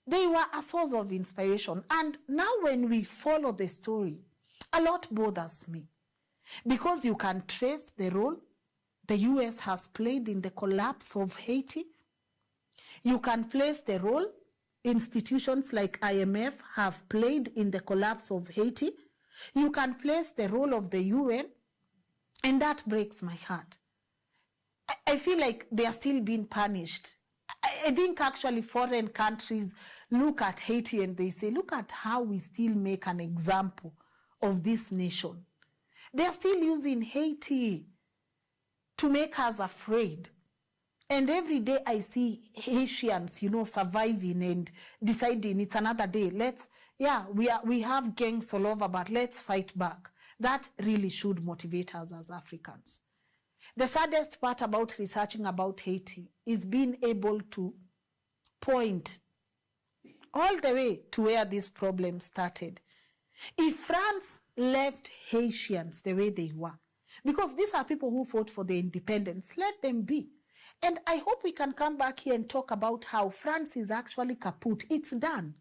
They were a source of inspiration. And now when we follow the story, a lot bothers me. Because you can trace the role the US has played in the collapse of Haiti. You can place the role institutions like IMF have played in the collapse of Haiti. You can place the role of the UN, and that breaks my heart. I feel like they are still being punished. I think actually foreign countries look at Haiti and they say, look at how we still make an example of this nation. They are still using Haiti to make us afraid. And every day I see Haitians, surviving and deciding it's another day. We have gangs all over, but let's fight back. That really should motivate us as Africans. The saddest part about researching about Haiti is being able to point all the way to where this problem started. If France left Haitians the way they were, because these are people who fought for their independence, let them be. And I hope we can come back here and talk about how France is actually kaput. It's done.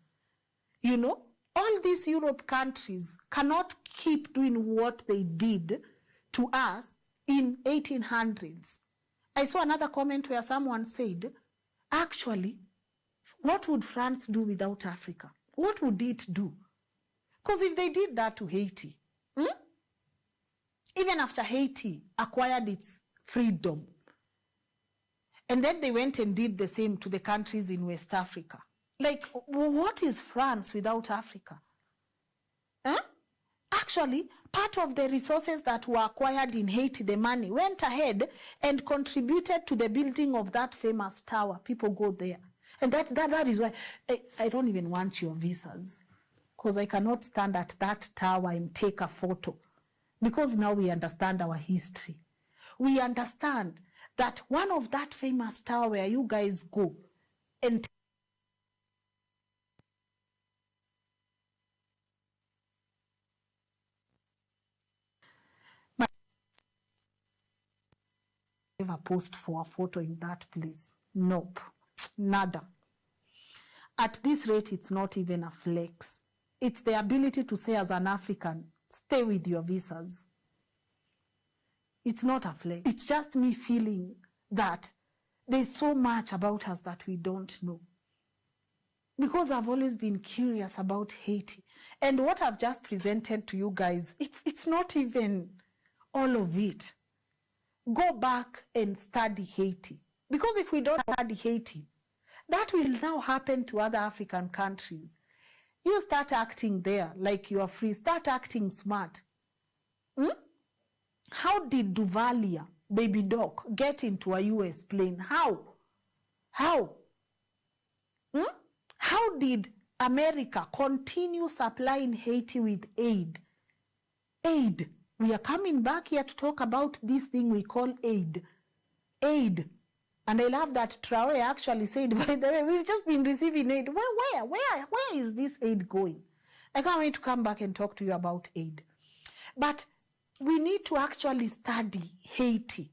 All these Europe countries cannot keep doing what they did to us in 1800s. I saw another comment where someone said, actually, what would France do without Africa? What would it do? Because if they did that to Haiti, even after Haiti acquired its freedom, and then they went and did the same to the countries in West Africa. Like, what is France without Africa? Actually, part of the resources that were acquired in Haiti, the money, went ahead and contributed to the building of that famous tower. People go there. And that is why I don't even want your visas, because I cannot stand at that tower and take a photo. Because now we understand our history. We understand that one of that famous tower where you guys go and ever post for a photo in that place. Nope. Nada. At this rate, it's not even a flex. It's the ability to say as an African, stay with your visas. It's not a flex. It's just me feeling that there's so much about us that we don't know. Because I've always been curious about Haiti. And what I've just presented to you guys, it's not even all of it. Go back and study Haiti. Because if we don't study Haiti, that will now happen to other African countries. You start acting there like you are free. Start acting smart. How did Duvalia, Baby Doc, get into a US plane? How? How did America continue supplying Haiti with aid? Aid. We are coming back here to talk about this thing we call aid. Aid. And I love that Traore actually said, by the way, we've just been receiving aid. Where is this aid going? I can't wait to come back and talk to you about aid. But we need to actually study Haiti.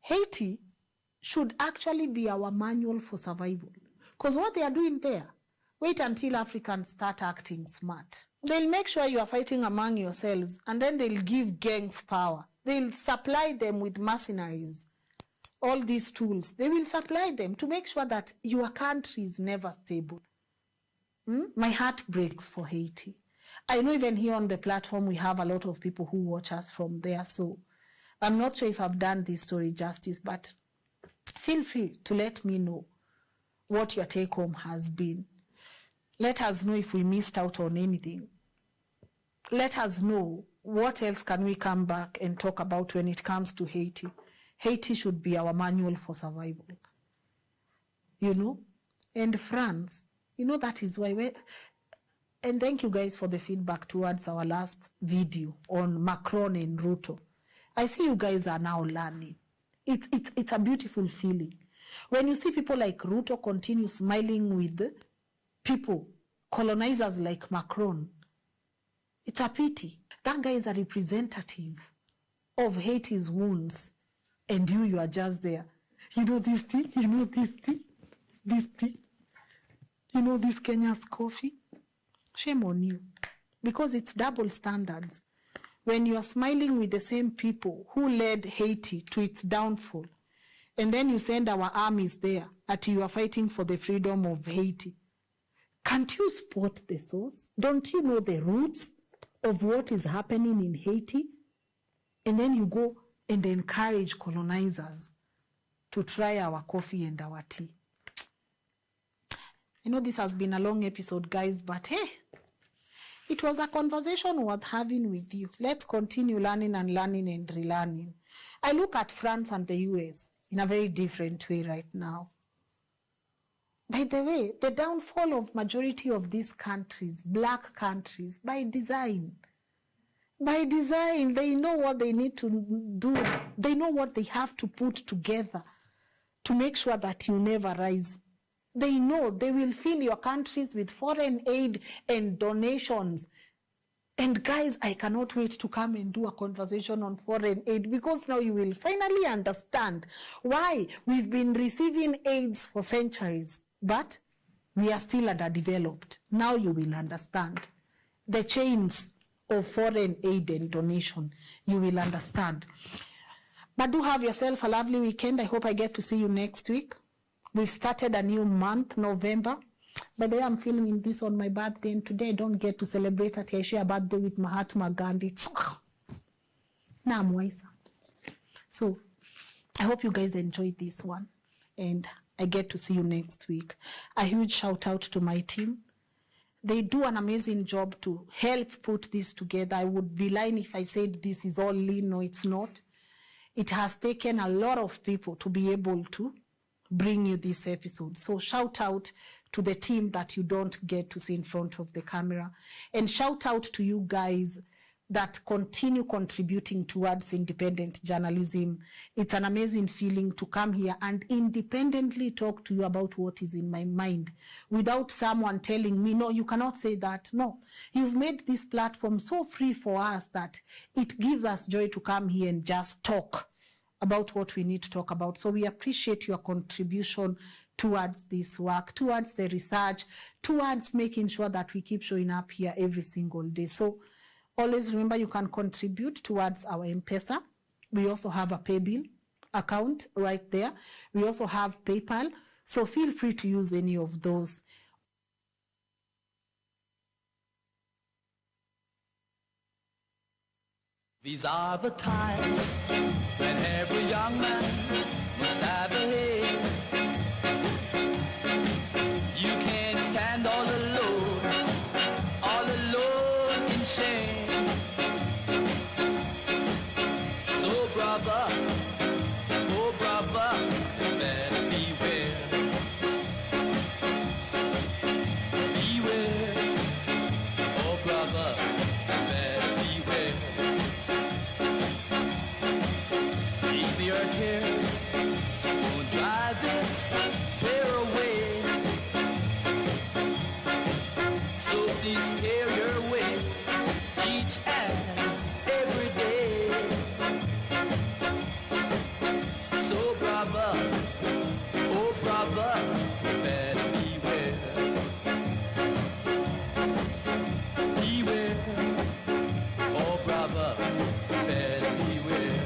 Haiti should actually be our manual for survival. Because what they are doing there, wait until Africans start acting smart. They'll make sure you are fighting among yourselves, and then they'll give gangs power. They'll supply them with mercenaries. All these tools, they will supply them to make sure that your country is never stable. My heart breaks for Haiti. I know even here on the platform, we have a lot of people who watch us from there. So I'm not sure if I've done this story justice, but feel free to let me know what your take home has been. Let us know if we missed out on anything. Let us know what else can we come back and talk about when it comes to Haiti. Haiti should be our manual for survival. And France, that is why and thank you guys for the feedback towards our last video on Macron and Ruto. I see you guys are now learning. It's a beautiful feeling. When you see people like Ruto continue smiling with people, colonizers like Macron, it's a pity. That guy is a representative of Haiti's wounds. And you are just there. This thing, this thing, this thing. This Kenya's coffee. Shame on you. Because it's double standards. When you are smiling with the same people who led Haiti to its downfall, and then you send our armies there that you are fighting for the freedom of Haiti. Can't you spot the source? Don't you know the roots of what is happening in Haiti? And then you go and encourage colonizers to try our coffee and our tea. I know this has been a long episode, guys, but hey, it was a conversation worth having with you. Let's continue learning and relearning. I look at France and the US in a very different way right now. By the way, the downfall of majority of these countries, black countries, by design. By design, they know what they need to do. They know what they have to put together to make sure that you never rise. They know they will fill your countries with foreign aid and donations. And guys, I cannot wait to come and do a conversation on foreign aid, because now you will finally understand why we've been receiving aids for centuries, but we are still underdeveloped. Now you will understand the chains of foreign aid and donation. You will understand. But do have yourself a lovely weekend. I hope I get to see you next week. We've started a new month, November. By the way, I'm filming this on my birthday, and today I don't get to celebrate at Aisha birthday with Mahatma Gandhi. Now I'm wiser. So I hope you guys enjoyed this one, and I get to see you next week. A huge shout out to my team. They do an amazing job to help put this together. I would be lying if I said this is all lean. No, it's not. It has taken a lot of people to be able to bring you this episode. So shout out to the team that you don't get to see in front of the camera. And shout out to you guys that continue contributing towards independent journalism. It's an amazing feeling to come here and independently talk to you about what is in my mind without someone telling me, no, you cannot say that. No, you've made this platform so free for us that it gives us joy to come here and just talk about what we need to talk about. So we appreciate your contribution towards this work, towards the research, towards making sure that we keep showing up here every single day. So always remember you can contribute towards our M-Pesa. We also have a PayBill account right there. We also have PayPal. So feel free to use any of those. These are the times when every young man must have a head. You can't stand all alone in shame. So brother, oh brother, better beware. Beware, oh brother, better beware. Leave your tears, won't drive this fear away. So please tear your way each and every day. So brother, oh brother, better beware. Beware, oh brother, better beware.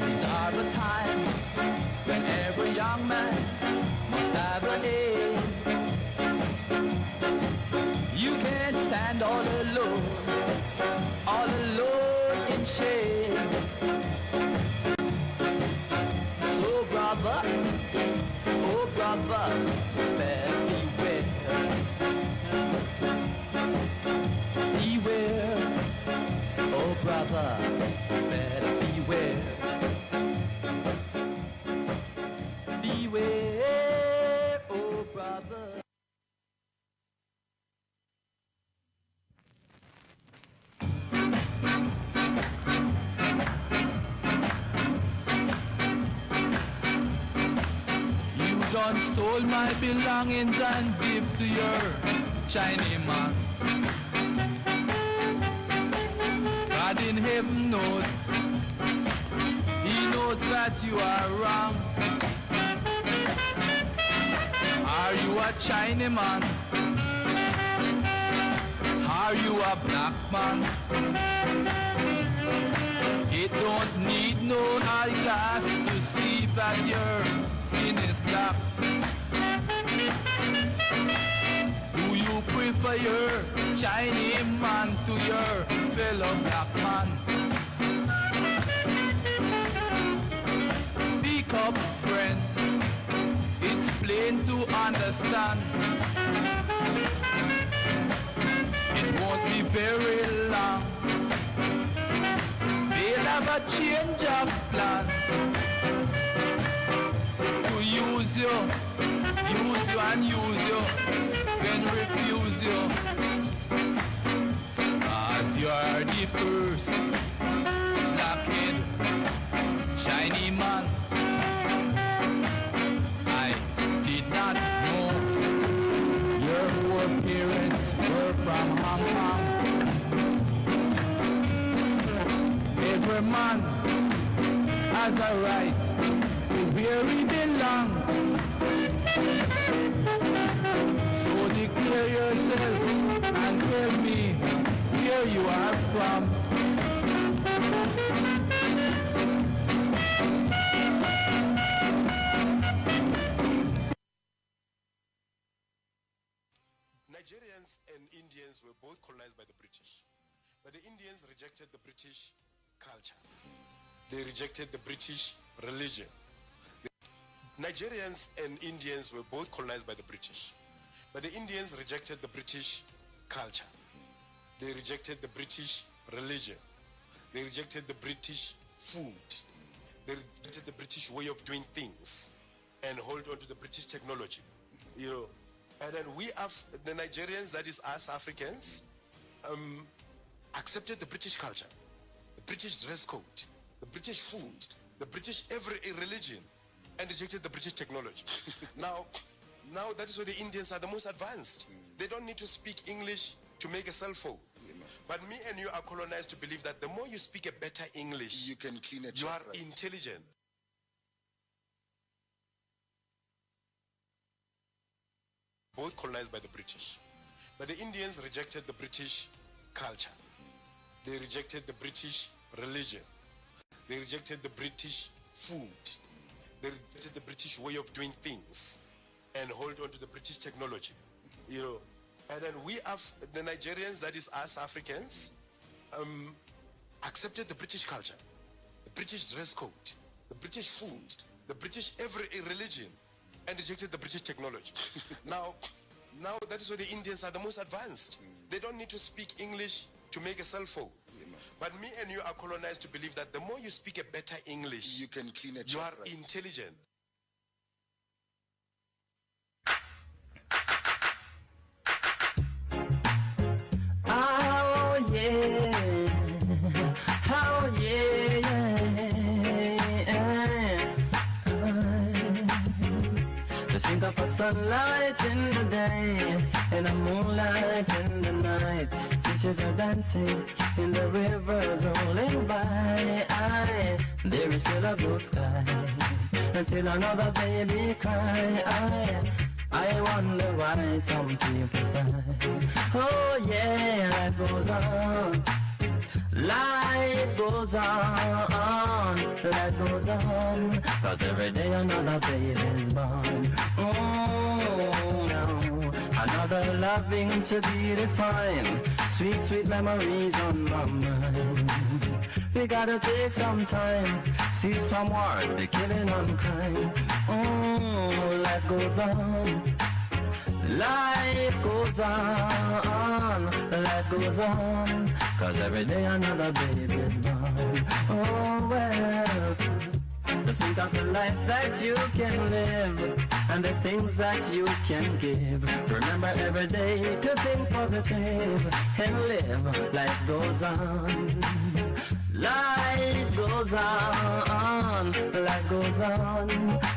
These are the times when every young man must have an aim. You can't stand all alone in shame. So brother, brother, better beware. Beware, oh brother. You done stole my belongings and give to your Chinese man. God in heaven knows, he knows that you are wrong. Are you a Chinese man? Are you a black man? It don't need no eyeglass to see that your skin is black. Do you prefer your Chinese man to your fellow black man? Speak up, friend. It's plain to understand. It won't be very long. They'll have a change of plan to use you and use you, then refuse you. As you are the first blackhead shiny man. I did not know your poor parents were from Hong Kong. Every man has a right to where he belongs. So declare yourself and tell me where you are from. Nigerians and Indians were both colonized by the British, but the Indians rejected the British culture. They rejected the British religion. Nigerians and Indians were both colonized by the British, but the Indians rejected the British culture. They rejected the British religion. They rejected the British food. They rejected the British way of doing things and hold on to the British technology. You know, and then we have the Nigerians, that is us Africans, accepted the British culture, the British dress code, the British food, the British every religion, and rejected the British technology. Now that is where the Indians are the most advanced. They don't need to speak English to make a cell phone. But me and you are colonized to believe that the more you speak a better English, you can clean it. You are right. intelligent. Both colonized by the British. But the Indians rejected the British culture. They rejected the British religion. They rejected the British food. They rejected the British way of doing things and hold on to the British technology. You know, and then we have the Nigerians, that is us Africans, accepted the British culture, the British dress code, the British food, the British every religion, and rejected the British technology. Now that is where the Indians are the most advanced. They don't need to speak English to make a cell phone. But me and you are colonized to believe that the more you speak a better English, you can clean it. You are right. intelligent. Oh yeah, oh yeah. Just think of a sunlight in the day and a moonlight in the night. Fishes are dancing in the rivers rolling by. There is still a blue sky until another baby cry. I wonder why some people sigh. Oh yeah, life goes on. Life goes on. Life goes on. 'Cause every day another baby's born. Oh no. Another loving to be defined. Sweet, sweet memories on my mind. We gotta take some time. Cease from war, the killing and crime. Oh, life goes on. Life goes on, 'cause every day another baby's born. Oh well, just think of the life that you can live and the things that you can give. Remember every day to think positive and live. Life goes on. Life goes on, life goes on,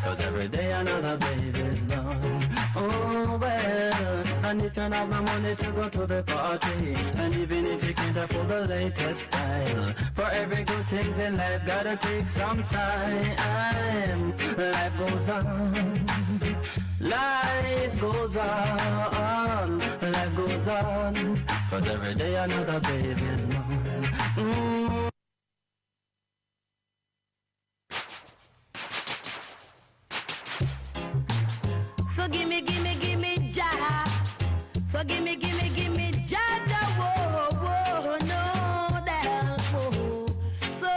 'cause every day another baby's born. Oh well, and if you don't have the money to go to the party, and even if you can't afford the latest style, for every good thing in life gotta take some time. Life goes on, life goes on, life goes on, 'cause every day another baby's born. So gimme Jah. So gimme Jah, Jah, whoa, whoa, no doubt, whoa. So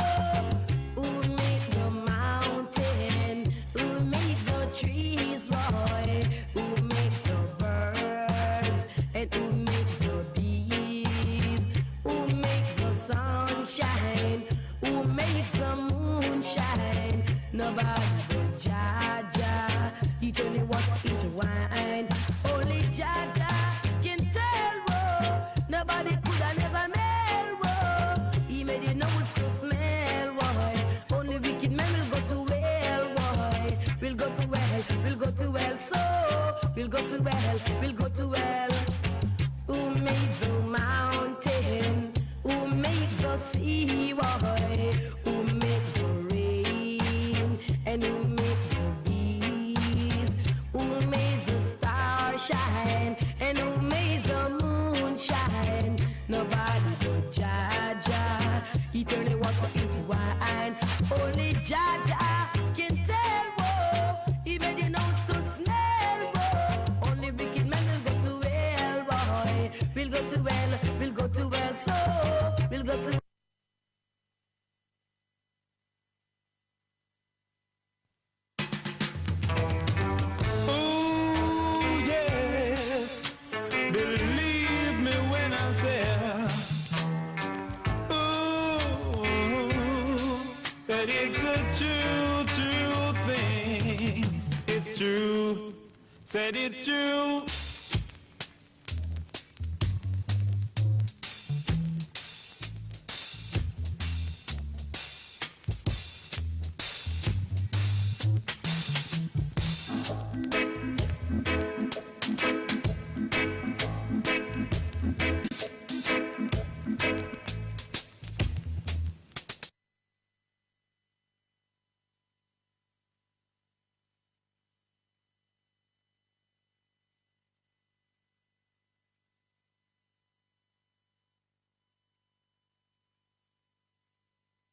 who made the mountain? Who made the trees, boy? Who made the birds? And who made the bees? Who makes the sunshine? Who makes the moonshine? Nobody but Jah, Jah. He told me what it wine. Only Jah Jah can tell, whoa. Nobody could have never made, whoa. He made the nose to smell, boy. Only wicked men will go to hell, boy. We'll go to hell, we'll go to hell, so we'll go to hell, we'll go to hell. Who made the mountain? Who made the sea, boy? Who made the rain? And who made the bees? Who made the star shine? And who made the moon shine? Nobody but Jah Jah. He turned the water into wine. Only Jah Jah can tell, whoa. He made the nose to smell, whoa. Only wicked men will go to hell, boy. We'll go to hell, we'll go to hell, so we'll go to. Oh, yes, believe me when I say, oh, that it's a true, true thing. It's true, said it's true.